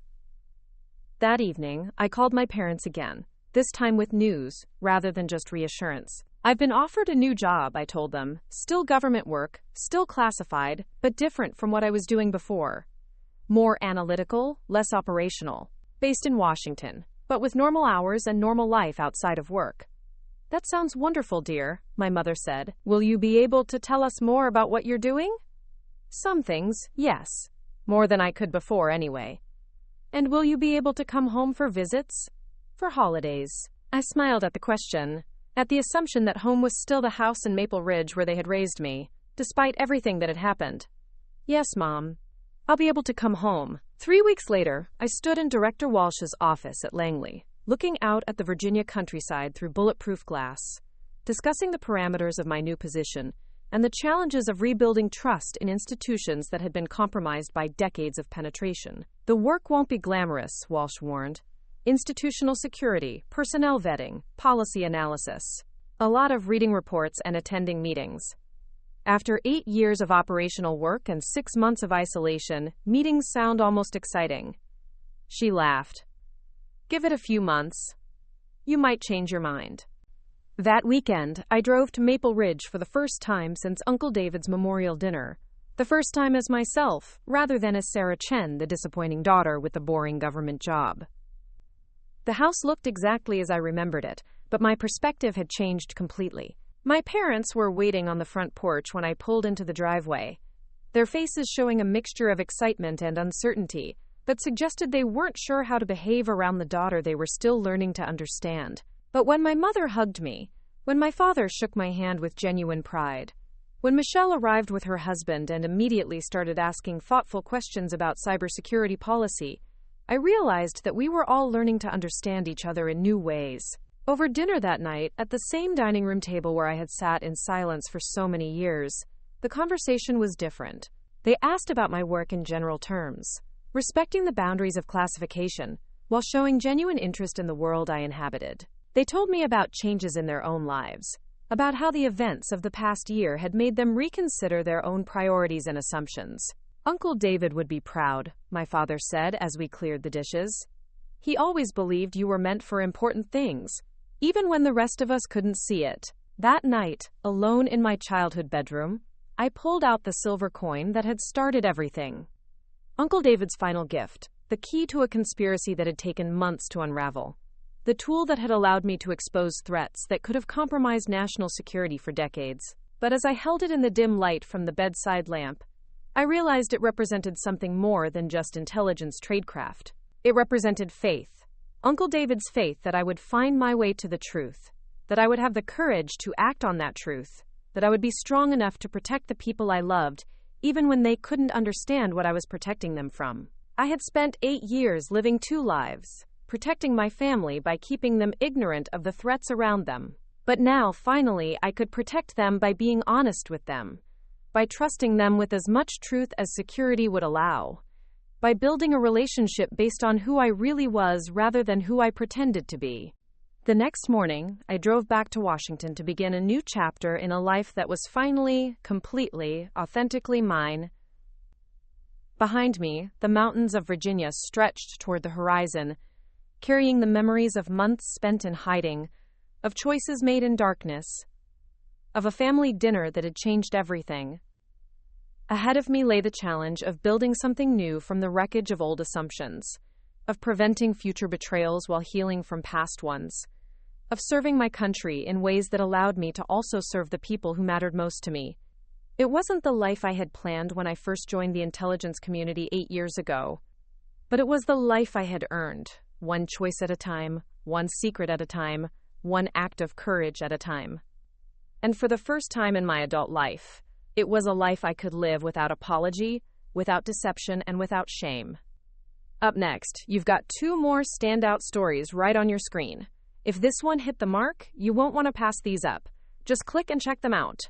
That evening, I called my parents again, this time with news, rather than just reassurance. "I've been offered a new job," I told them. "Still government work, still classified, but different from what I was doing before. More analytical, less operational. Based in Washington, but with normal hours and normal life outside of work." "That sounds wonderful, dear," my mother said. "Will you be able to tell us more about what you're doing?" "Some things, yes. More than I could before, anyway." "And will you be able to come home for visits? For holidays?" I smiled at the question, at the assumption that home was still the house in Maple Ridge where they had raised me, despite everything that had happened. Yes, Mom. I'll be able to come home. 3 weeks later, I stood in Director Walsh's office at Langley, looking out at the Virginia countryside through bulletproof glass, discussing the parameters of my new position and the challenges of rebuilding trust in institutions that had been compromised by decades of penetration. The work won't be glamorous, Walsh warned. Institutional security, personnel vetting, policy analysis. A lot of reading reports and attending meetings. After 8 years of operational work and 6 months of isolation, meetings sound almost exciting. She laughed. Give it a few months. You might change your mind. That weekend, I drove to Maple Ridge for the first time since Uncle David's memorial dinner. The first time as myself, rather than as Sarah Chen, the disappointing daughter with the boring government job. The house looked exactly as I remembered it, but my perspective had changed completely. My parents were waiting on the front porch when I pulled into the driveway, their faces showing a mixture of excitement and uncertainty that suggested they weren't sure how to behave around the daughter they were still learning to understand. But when my mother hugged me, when my father shook my hand with genuine pride, when Michelle arrived with her husband and immediately started asking thoughtful questions about cybersecurity policy, I realized that we were all learning to understand each other in new ways. Over dinner that night, at the same dining room table where I had sat in silence for so many years, the conversation was different. They asked about my work in general terms, respecting the boundaries of classification, while showing genuine interest in the world I inhabited. They told me about changes in their own lives, about how the events of the past year had made them reconsider their own priorities and assumptions. Uncle David would be proud, my father said as we cleared the dishes. He always believed you were meant for important things, even when the rest of us couldn't see it. That night, alone in my childhood bedroom, I pulled out the silver coin that had started everything. Uncle David's final gift, the key to a conspiracy that had taken months to unravel. The tool that had allowed me to expose threats that could have compromised national security for decades. But as I held it in the dim light from the bedside lamp, I realized it represented something more than just intelligence tradecraft. It represented faith. Uncle David's faith that I would find my way to the truth, that I would have the courage to act on that truth, that I would be strong enough to protect the people I loved, even when they couldn't understand what I was protecting them from. I had spent 8 years living 2 lives, protecting my family by keeping them ignorant of the threats around them. But now, finally, I could protect them by being honest with them, by trusting them with as much truth as security would allow, by building a relationship based on who I really was rather than who I pretended to be. The next morning, I drove back to Washington to begin a new chapter in a life that was finally, completely, authentically mine. Behind me, the mountains of Virginia stretched toward the horizon, carrying the memories of months spent in hiding, of choices made in darkness, of a family dinner that had changed everything. Ahead of me lay the challenge of building something new from the wreckage of old assumptions, of preventing future betrayals while healing from past ones, of serving my country in ways that allowed me to also serve the people who mattered most to me. It wasn't the life I had planned when I first joined the intelligence community 8 years ago, but it was the life I had earned, one choice at a time, one secret at a time, one act of courage at a time. And for the first time in my adult life, it was a life I could live without apology, without deception, and without shame. Up next, you've got 2 more standout stories right on your screen. If this one hit the mark, you won't want to pass these up. Just click and check them out.